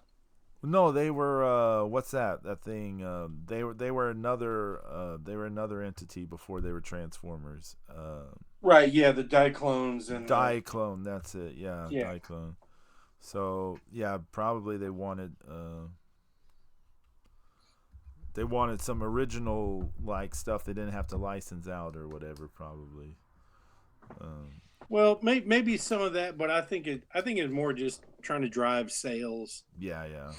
No, they were what's that thing? They were another entity before they were Transformers. Right, yeah, the Diaclones and Diaclone, that's it. Yeah, Diaclone. So yeah, probably they wanted some original like stuff they didn't have to license out or whatever. Probably. Well, maybe some of that, but I think it's more just trying to drive sales. Yeah.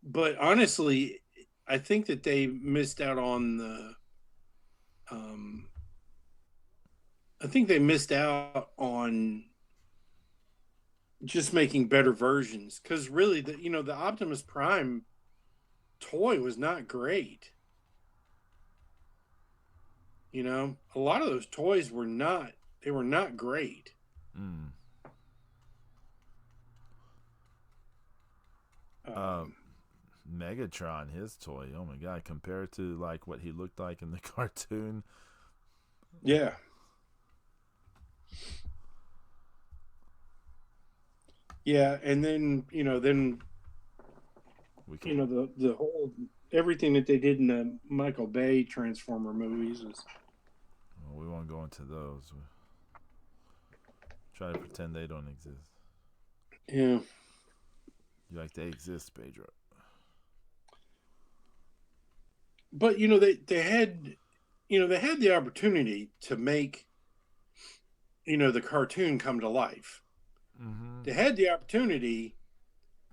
But honestly, I think that they missed out on the. I think they missed out on just making better versions, because really, the Optimus Prime toy was not great. A lot of those toys were not great. Megatron, his toy, oh my God, compared to like what he looked like in the cartoon. Yeah. Yeah, and then the whole everything that they did in the Michael Bay Transformer movies was. Well, we won't go into those. Try to pretend they don't exist. Yeah. You like they exist, Pedro. But they had the opportunity to make the cartoon come to life. Mm-hmm. They had the opportunity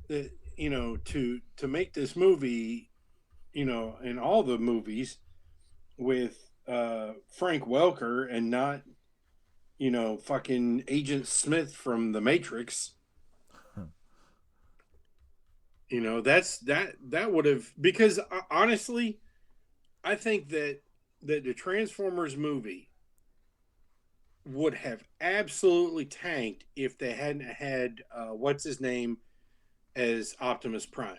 that to make this movie, in all the movies with Frank Welker and not fucking Agent Smith from The Matrix. That would have, because honestly, I think that that the Transformers movie would have absolutely tanked if they hadn't had what's his name as Optimus Prime.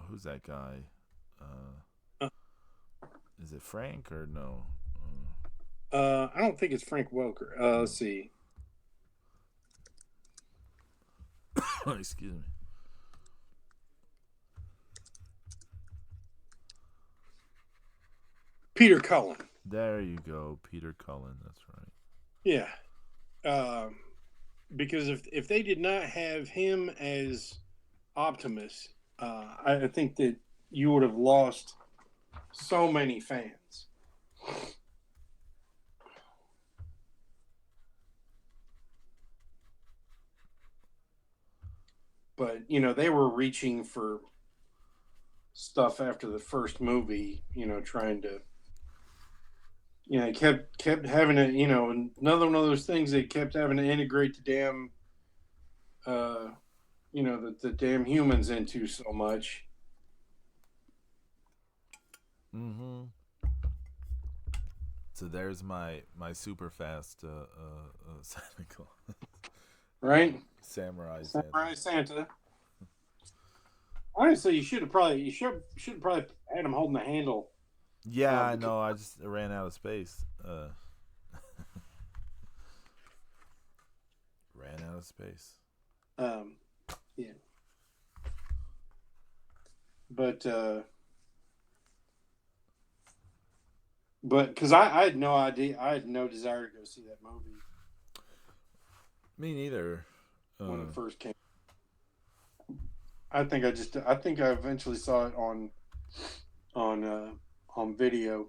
Who's that guy? Uh, Is it Frank or no? I don't think it's Frank Welker. Let's see. Excuse me. Peter Cullen. There you go, Peter Cullen. That's right. Yeah. Because if they did not have him as Optimus, I think that you would have lost so many fans. But, you know, they were reaching for stuff after the first movie, you know, trying to, you know, kept having to, you know, another one of those things they kept having to integrate the damn, you know, the damn humans into so much. Mm-hmm. So there's my super fast Santa Claus. Right? Samurai Santa. Honestly, you should have probably had him holding the handle. Yeah, I know. I just ran out of space. Ran out of space. Yeah. But because I had no idea, I had no desire to go see that movie. Me neither. When it first came, I think I eventually saw it on video.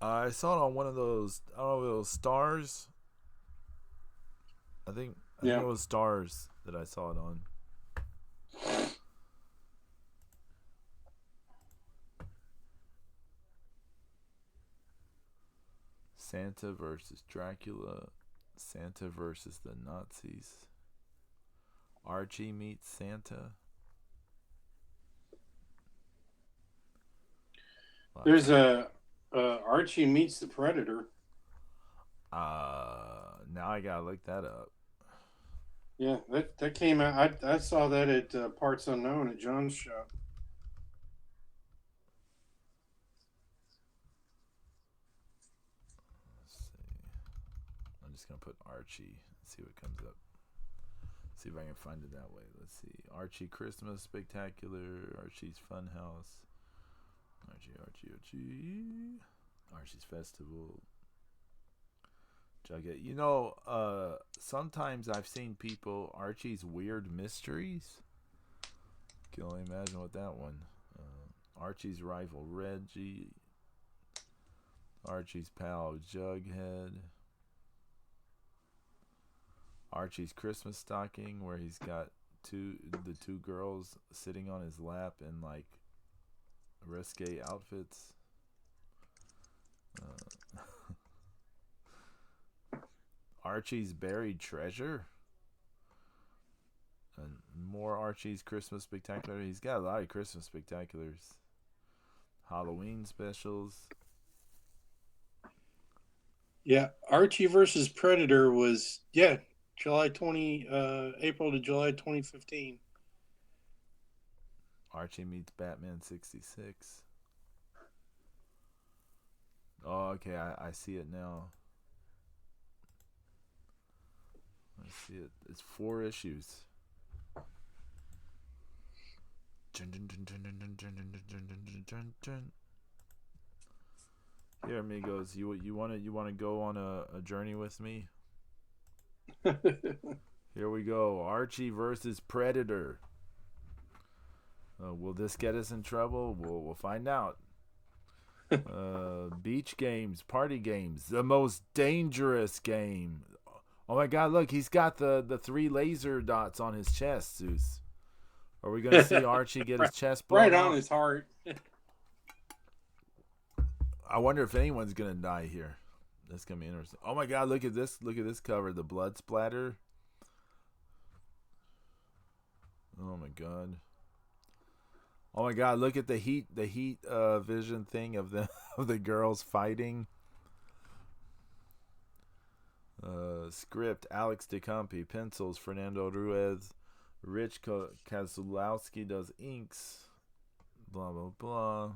I saw it on one of those. I don't know, those stars. I think it was Stars that I saw it on. Santa versus Dracula. Santa versus the Nazis. Archie meets Santa. There's a Archie meets the Predator. Now I gotta look that up. Yeah, that came out. I saw that at Parts Unknown at John's shop. Let's see. I'm just gonna put Archie and see what comes up. See if I can find it that way. Let's see. Archie Christmas Spectacular. Archie's Funhouse. Archie's Festival. Jughead. You know, sometimes I've seen people Archie's Weird Mysteries. Can only imagine what that one. Archie's rival Reggie. Archie's pal Jughead. Archie's Christmas stocking, where he's got the two girls sitting on his lap in like risque outfits. Archie's Buried Treasure. And more Archie's Christmas Spectacular. He's got a lot of Christmas spectaculars. Halloween specials. Yeah, Archie versus Predator was April to July 2015. Archie meets Batman 66. Oh, okay, I see it now. I see it. It's 4 issues. Here, amigos, you want to go on a journey with me? Here we go. Archie versus Predator. Will this get us in trouble? We'll find out. Beach games, party games, the most dangerous game. Oh my God! Look, he's got the 3 laser dots on his chest, Zeus. Are we gonna see Archie get his chest blown right out? on his heart? I wonder if anyone's gonna die here. That's gonna be interesting. Oh my God! Look at this! Look at this cover. The blood splatter. Oh my God! Oh my God! Look at the heat vision thing of the of the girls fighting. Script: Alex DeCampi. Pencils: Fernando Ruiz. Rich Kozlowski does inks. Blah blah blah.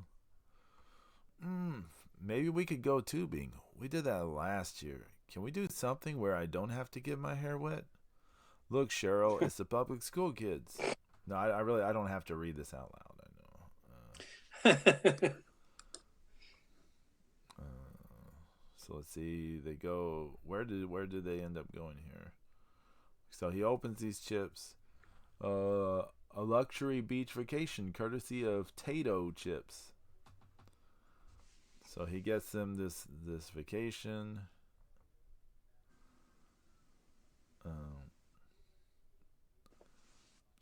Maybe we could go tubing. We did that last year. Can we do something where I don't have to get my hair wet? Look, Cheryl, it's the public school kids. No, I don't have to read this out loud. So let's see. They go. Where did they end up going here? So he opens these chips. A luxury beach vacation, courtesy of Tato Chips. So he gets them this vacation.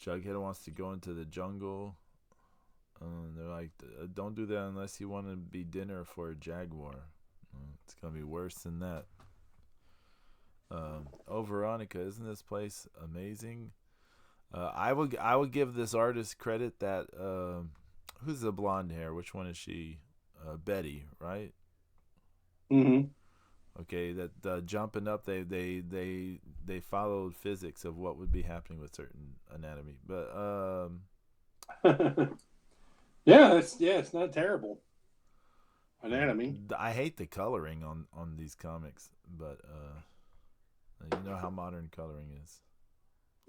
Jughead wants to go into the jungle. They're like, don't do that unless you want to be dinner for a jaguar. It's gonna be worse than that. Oh, Veronica, isn't this place amazing? I would give this artist credit that who's the blonde hair? Which one is she? Betty, right? Mm-hmm. Okay, that jumping up, they followed physics of what would be happening with certain anatomy, but it's not terrible anatomy. I hate the coloring on these comics, but you know how modern coloring is.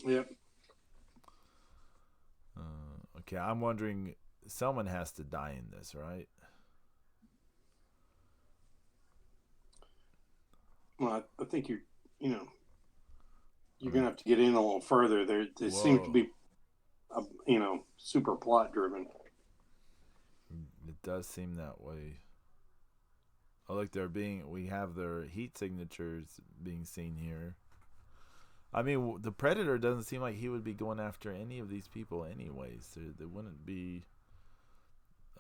Yep. Okay, I'm wondering, someone has to die in this, right? Well, I think you're gonna have to get in a little further. They seem to be, super plot driven. It does seem that way. Oh, look, we have their heat signatures being seen here. I mean, the Predator doesn't seem like he would be going after any of these people anyways. They wouldn't be,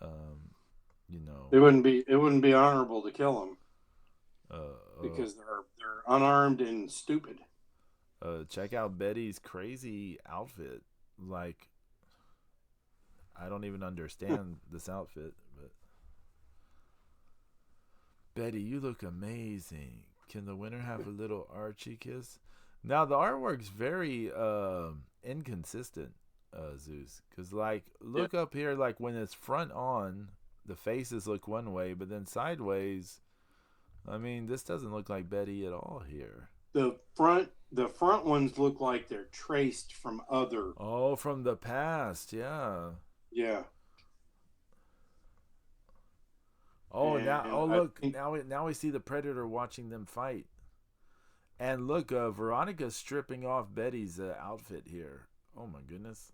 It wouldn't be honorable to kill them. Because they're unarmed and stupid. Check out Betty's crazy outfit. Like, I don't even understand this outfit, but Betty, you look amazing. Can the winner have a little Archie kiss? Now the artwork's very inconsistent, Zeus. Because look up here, like when it's front on, the faces look one way, but then sideways, I mean, this doesn't look like Betty at all here. The front ones look like they're traced from other. Oh, from the past, yeah. Yeah. Oh, now we see the Predator watching them fight. And look, Veronica's stripping off Betty's outfit here. Oh my goodness.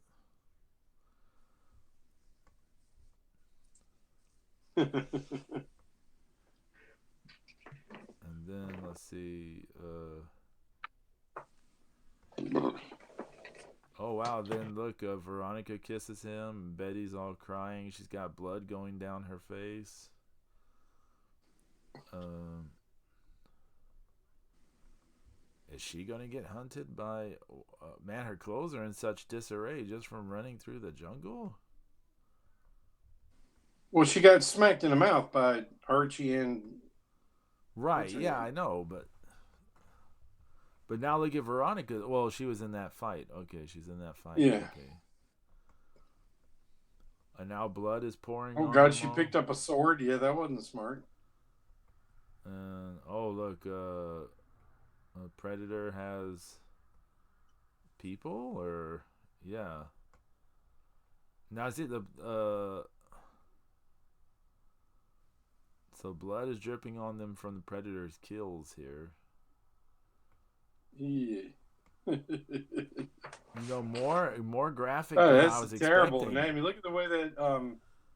And then let's see. Oh wow! Then look, Veronica kisses him. Betty's all crying. She's got blood going down her face. Is she gonna get hunted by? Man, her clothes are in such disarray just from running through the jungle. Well, she got smacked in the mouth by Archie and. Right. Yeah, I know, but now look at Veronica. Well, she was in that fight. Okay, she's in that fight. Yeah. Okay. And now blood is pouring. Oh God, she picked up a sword. Yeah, that wasn't smart. And look, a Predator has people, or yeah. Now see the so blood is dripping on them from the Predator's kills here. Yeah. More graphic than I was terrible expecting. anatomy. Look at the way that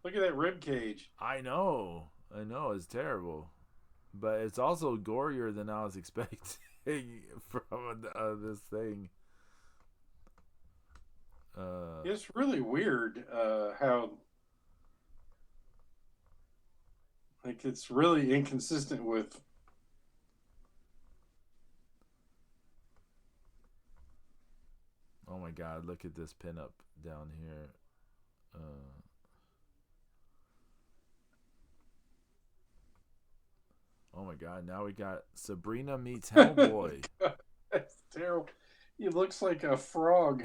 look at that rib cage. I know, it's terrible, but it's also gorier than I was expecting from this thing. It's really weird how it's really inconsistent with. Oh my God! Look at this pinup down here. Oh my God! Now we got Sabrina meets Hellboy. That's terrible. He looks like a frog.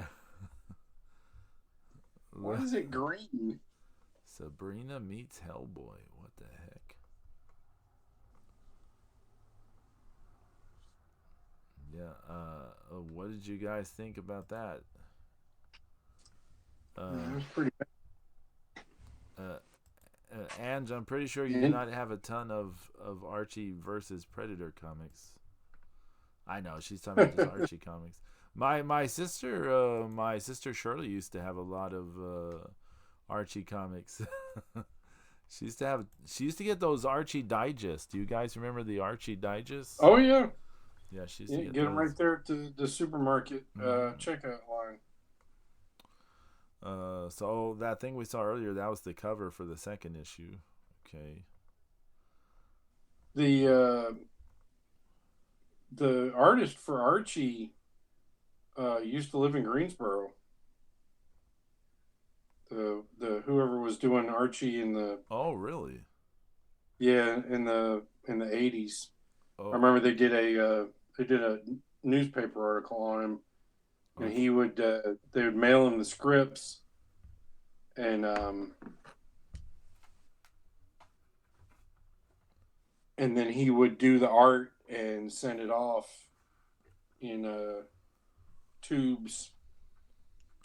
Why is it green? Sabrina meets Hellboy. What the heck? Yeah. What did you guys think about that? It was pretty bad. Ange, I'm pretty sure you do not have a ton of Archie versus Predator comics. I know she's talking about just Archie comics. My sister Shirley used to have a lot of Archie comics. She used to get those Archie Digest. Do you guys remember the Archie Digest? Oh yeah. Yeah, she used to get them right there at the supermarket checkout line. So that thing we saw earlier, that was the cover for the second issue. Okay. The artist for Archie used to live in Greensboro. The whoever was doing Archie in the really? Yeah, in the 80s. Oh. I remember they did a newspaper article on him, and he would they would mail him the scripts, and then he would do the art and send it off in tubes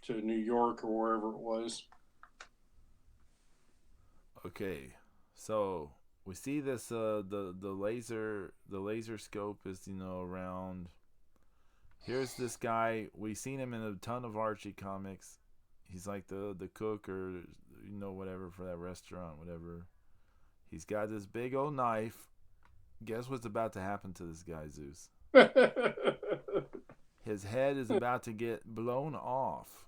to New York or wherever it was. Okay, so we see this the laser scope is around. Here's this guy. We've seen him in a ton of Archie comics. He's like the cook or whatever for that restaurant, whatever. He's got this big old knife. Guess what's about to happen to this guy, Zeus? His head is about to get blown off.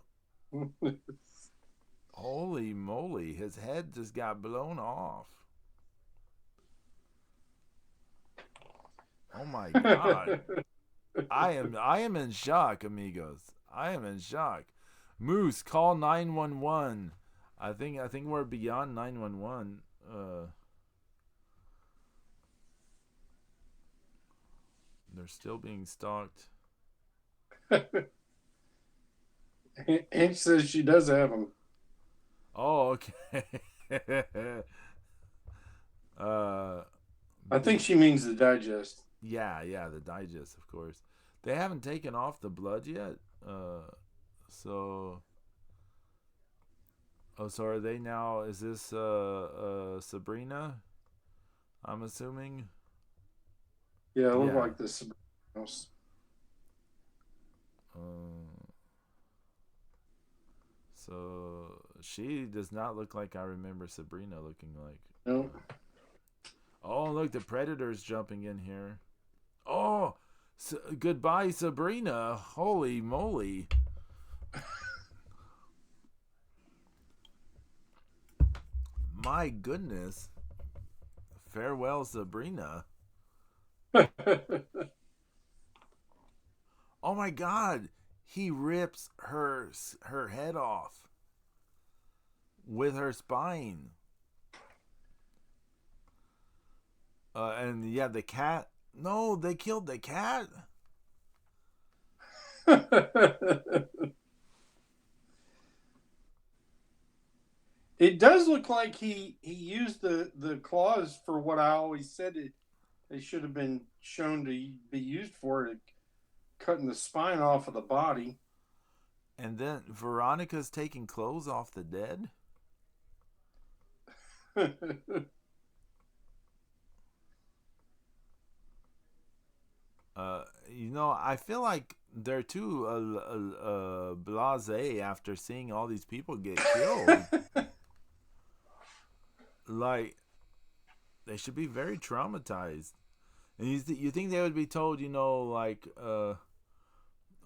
Holy moly, his head just got blown off. Oh my God. I am in shock, amigos. I am in shock. Moose, call 911. I think we're beyond 911. They're still being stalked. Hank says she does have them. Oh, okay. I think she means the digest. Yeah, the digest, of course. They haven't taken off the blood yet. So are they now? Is this Sabrina? I'm assuming. Yeah, it looked like this. So she does not look like I remember Sabrina looking like. No. Oh, look, the Predator's jumping in here. Oh, goodbye, Sabrina. Holy moly. My goodness. Farewell, Sabrina. Oh my God. He rips her head off with her spine. And yeah, the cat. No, they killed the cat. It does look like he used the claws for what I always said they should have been shown to be used for, cutting the spine off of the body. And then Veronica's taking clothes off the dead. I feel like they're too blasé after seeing all these people get killed. Like, they should be very traumatized. And you think they would be told, like, oh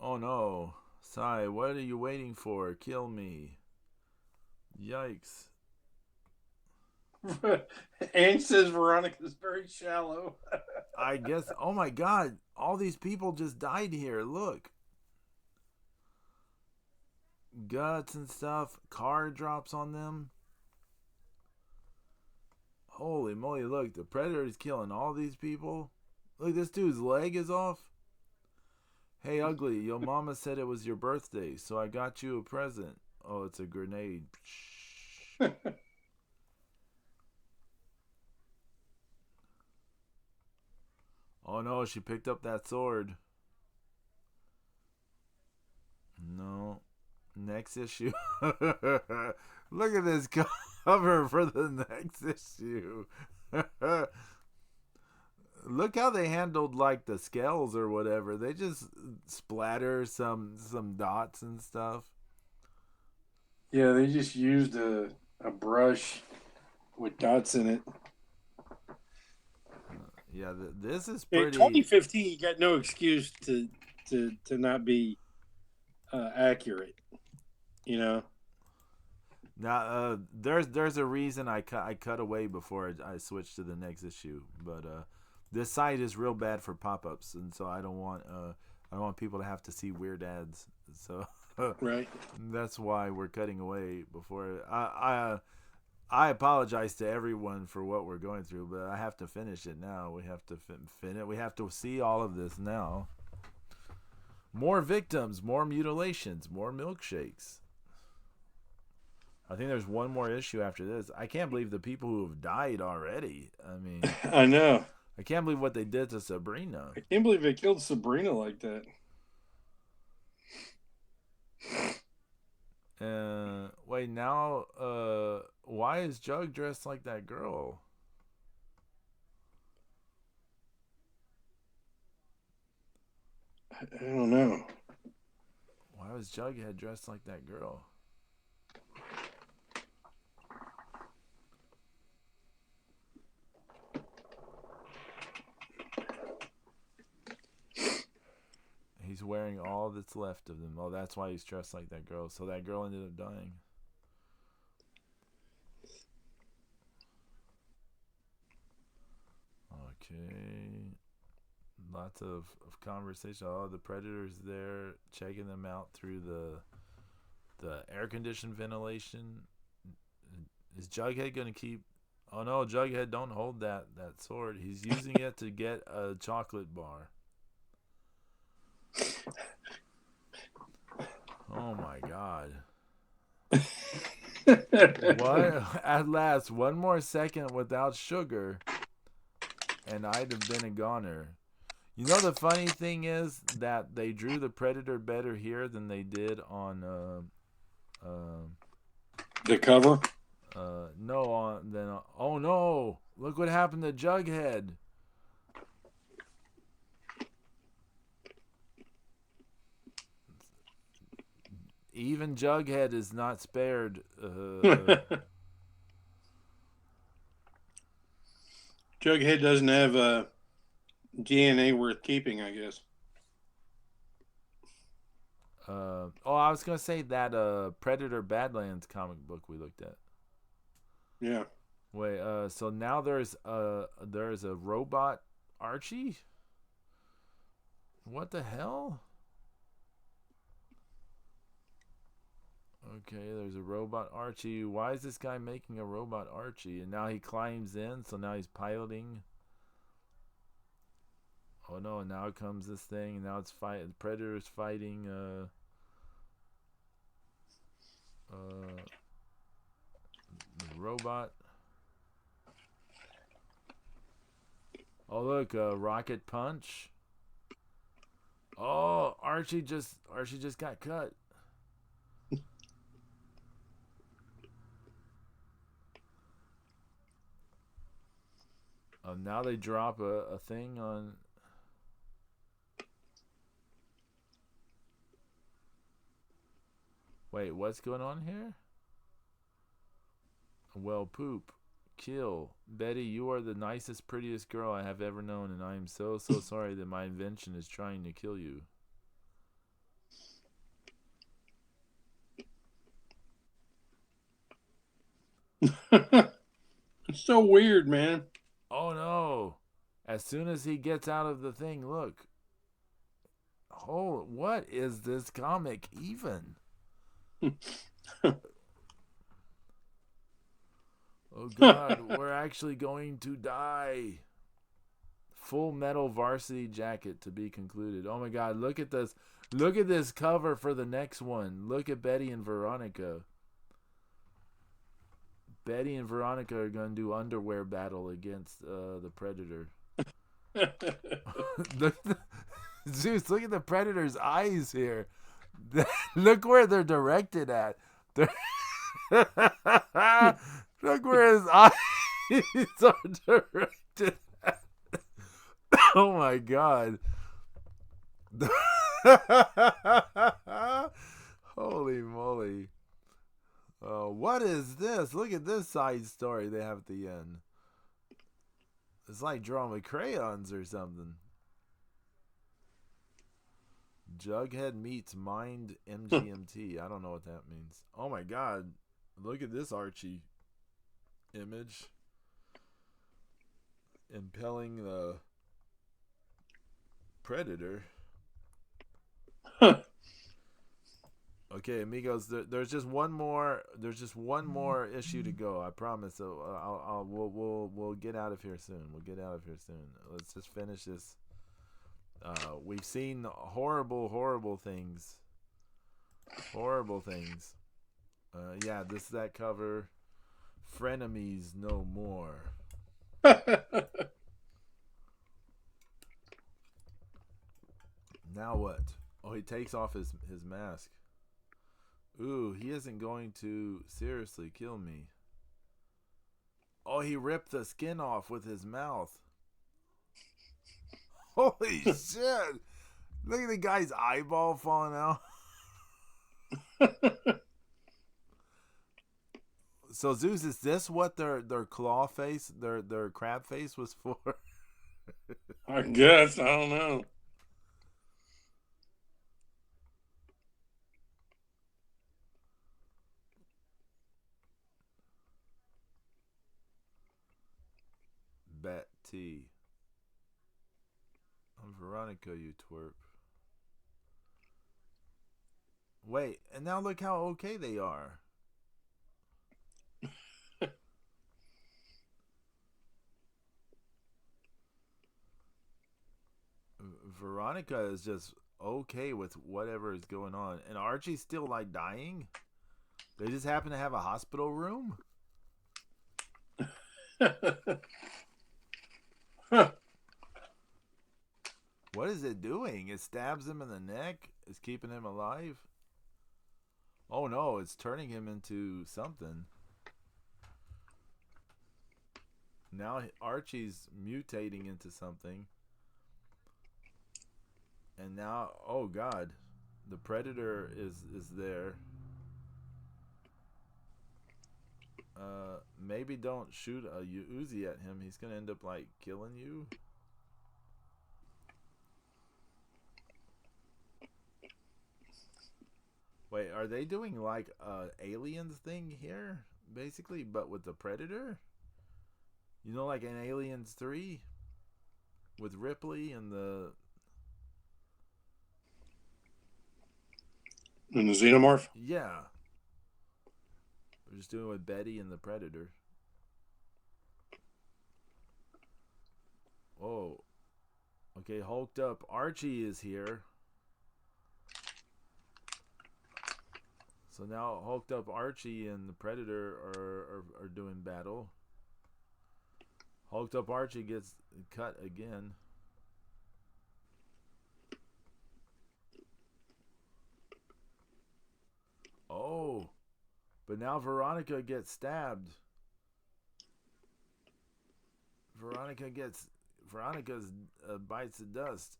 no, Sai, what are you waiting for? Kill me. Yikes. Anne says Veronica's very shallow. I guess. Oh my God. All these people just died here. Look. Guts and stuff. Car drops on them. Holy moly, look, the Predator is killing all these people. Look, this dude's leg is off. Hey, ugly, your mama said it was your birthday, so I got you a present. Oh, it's a grenade. Oh no, she picked up that sword. No. Next issue. Look at this cover for the next issue. Look how they handled like the scales or whatever. They just splatter some dots and stuff. Yeah, they just used a brush with dots in it. Yeah, this is pretty. In 2015, you got no excuse to not be accurate. You know. Now, there's a reason I cut away before I switched to the next issue, but this site is real bad for pop-ups, and so I don't want people to have to see weird ads. So right, that's why we're cutting away before. I apologize to everyone for what we're going through, but I have to finish it now. We have to finish. We have to see all of this now. More victims, more mutilations, more milkshakes. I think there's one more issue after this. I can't believe the people who have died already. I mean, I know. I can't believe what they did to Sabrina. I can't believe they killed Sabrina like that. Wait, now, why is Jug dressed like that girl? I don't know. Why was Jughead dressed like that girl? He's wearing all that's left of them. Oh, that's why he's dressed like that girl. So that girl ended up dying. Okay. Lots of conversation. Oh, the Predator's there, checking them out through the air-conditioned ventilation. Is Jughead going to keep... Oh, no, Jughead, don't hold that sword. He's using it to get a chocolate bar. Oh my god. What? At last, one more second without sugar, and I'd have been a goner. You know, the funny thing is that they drew the Predator better here than they did on the cover. No, oh no! Look what happened to Jughead. Even Jughead is not spared. Jughead doesn't have DNA worth keeping, I guess. I was gonna say that Predator Badlands comic book we looked at. Yeah. Wait, so now there's a robot Archie? What the hell? Okay, there's a robot Archie. Why is this guy making a robot Archie? And now he climbs in, so now he's piloting. Oh no, and now comes this thing, and now it's fighting. Predator's fighting the robot. Oh look, rocket punch. Oh, Archie just got cut. Now they drop a thing on. Wait, what's going on here? Well, poop. Kill. Betty, you are the nicest, prettiest girl I have ever known, and I am so sorry that my invention is trying to kill you. It's so weird, man. Oh no. As soon as he gets out of the thing, look. Oh, what is this comic even? Oh God, we're actually going to die. Full Metal Varsity Jacket to be concluded. Oh my God, look at this. Look at this cover for the next one. Look at Betty and Veronica. Betty and Veronica are going to do underwear battle against the Predator. Zeus, look at the Predator's eyes here. Look where they're directed at. Look where his eyes are directed at. Oh my God. Holy moly. What is this? Look at this side story they have at the end. It's like drawn with crayons or something. Jughead meets Mind MGMT. I don't know what that means. Oh my God. Look at this Archie image. Impelling the Predator. Okay, amigos. There's just one more. There's just one more issue to go. I promise. So we'll get out of here soon. We'll get out of here soon. Let's just finish this. We've seen horrible things. Horrible things. Yeah, this is that cover. Frenemies no more. Now what? Oh, he takes off his mask. Ooh, he isn't going to seriously kill me. Oh, he ripped the skin off with his mouth. Holy shit. Look at the guy's eyeball falling out. So Zeus, is this what their claw face, their crab face was for? I guess. I don't know. Betty. I'm Veronica, you twerp. Wait, and now look how okay they are. Veronica is just okay with whatever is going on. And Archie's still like dying. They just happen to have a hospital room. What is it doing? It stabs him in the neck. It's keeping him alive. Oh no, it's turning him into something. Now Archie's mutating into something. And now, oh God, the Predator is there. Maybe don't shoot a Uzi at him. He's gonna end up like killing you. Wait, are they doing like aliens thing here, basically, but with the Predator? You know, like in Aliens 3 with Ripley and the Xenomorph? Yeah. We're just doing it with Betty and the Predator. Oh. Okay, hulked up Archie is here. So now hulked up Archie and the Predator are doing battle. Hulked up Archie gets cut again. Oh. But now Veronica gets stabbed. Veronica's bites the dust.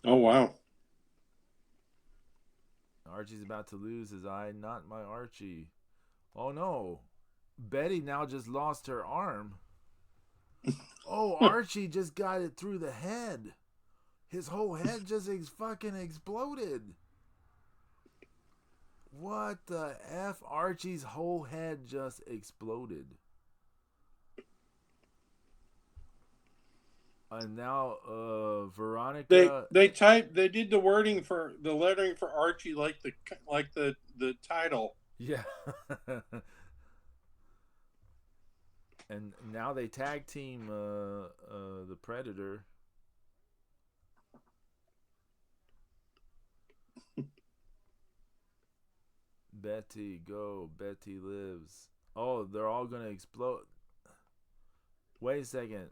Oh wow. Archie's about to lose his eye. Not my Archie. Oh no. Betty now just lost her arm. Oh, Archie just got it through the head. His whole head just fucking exploded. What the F? Archie's whole head just exploded. And now Veronica they did the wording for the lettering for Archie like the title. Yeah. And now they tag team the Predator. Betty, go. Betty lives. Oh, they're all gonna explode. Wait a second.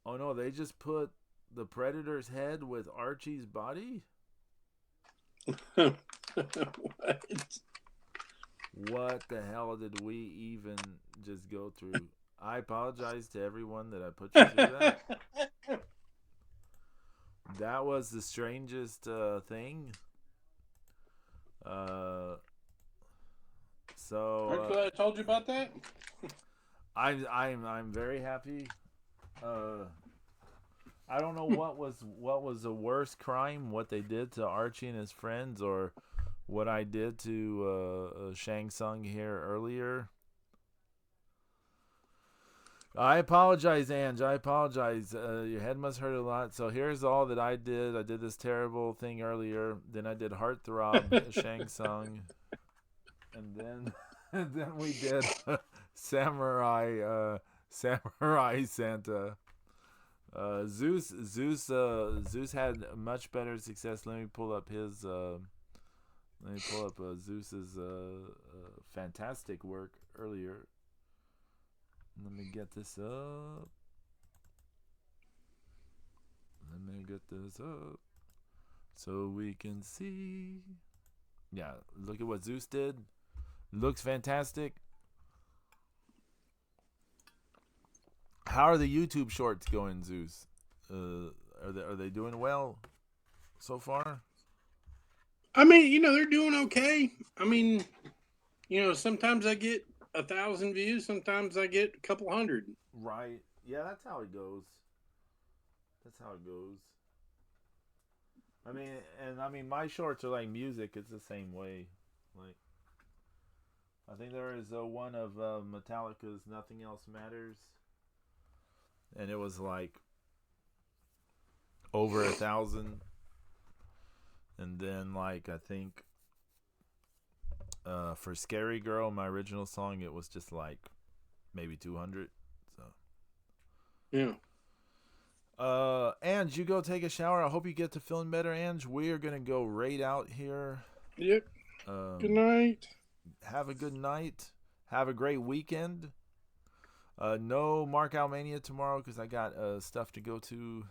Oh no, they just put the Predator's head with Archie's body? What? What the hell did we even just go through? I apologize to everyone that I put you through that. That was the strangest thing. So I told you about that. I'm very happy. I don't know what was the worst crime, what they did to Archie and his friends, or what I did to Shang Tsung here earlier. I apologize, Ange. I apologize. Your head must hurt a lot. So here's all that I did. I did this terrible thing earlier. Then I did Heartthrob, Shang Tsung, and then we did Samurai Santa. Zeus had much better success. Let me pull up his. Zeus's fantastic work earlier. Let me get this up. So we can see. Yeah, look at what Zeus did. Looks fantastic. How are the YouTube shorts going, Zeus? Are they doing well so far? I mean, they're doing okay. I mean, sometimes I get 1,000 views, sometimes I get a couple hundred. Right. Yeah, that's how it goes. I mean, my shorts are like music. It's the same way. Like, I think there is one of Metallica's "Nothing Else Matters," and it was like over 1,000. And then, like, I think for Scary Girl, my original song, it was just like maybe 200. So yeah. Ange, you go take a shower. I hope you get to feeling better, Ange. We are gonna go raid out here. Yep. Good night. Have a good night. Have a great weekend. No Mark Almania tomorrow because I got stuff to go to.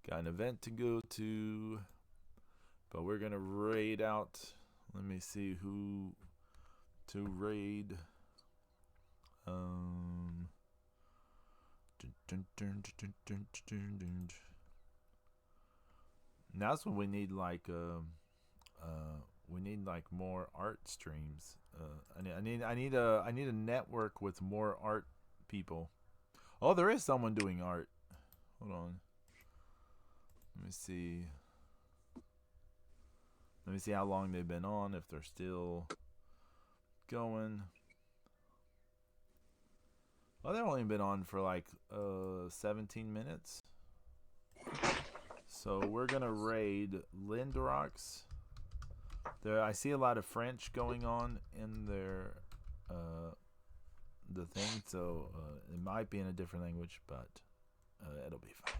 Got an event to go to. But we're gonna raid out. Let me see who to raid. Now that's when we need like more art streams. I need a network with more art people. Oh, there is someone doing art. Hold on. Let me see. Let me see how long they've been on, if they're still going. Oh, they've only been on for like 17 minutes. So we're gonna raid Lindrox. There, I see a lot of French going on in their the thing, so it might be in a different language, but it'll be fine.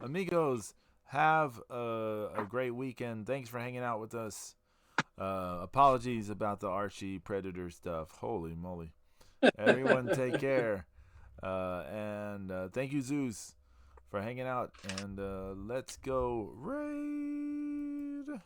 Amigos, have a great weekend. Thanks for hanging out with us. Apologies about the Archie Predator stuff. Holy moly. Everyone take care. And thank you, Zeus, for hanging out. And let's go raid.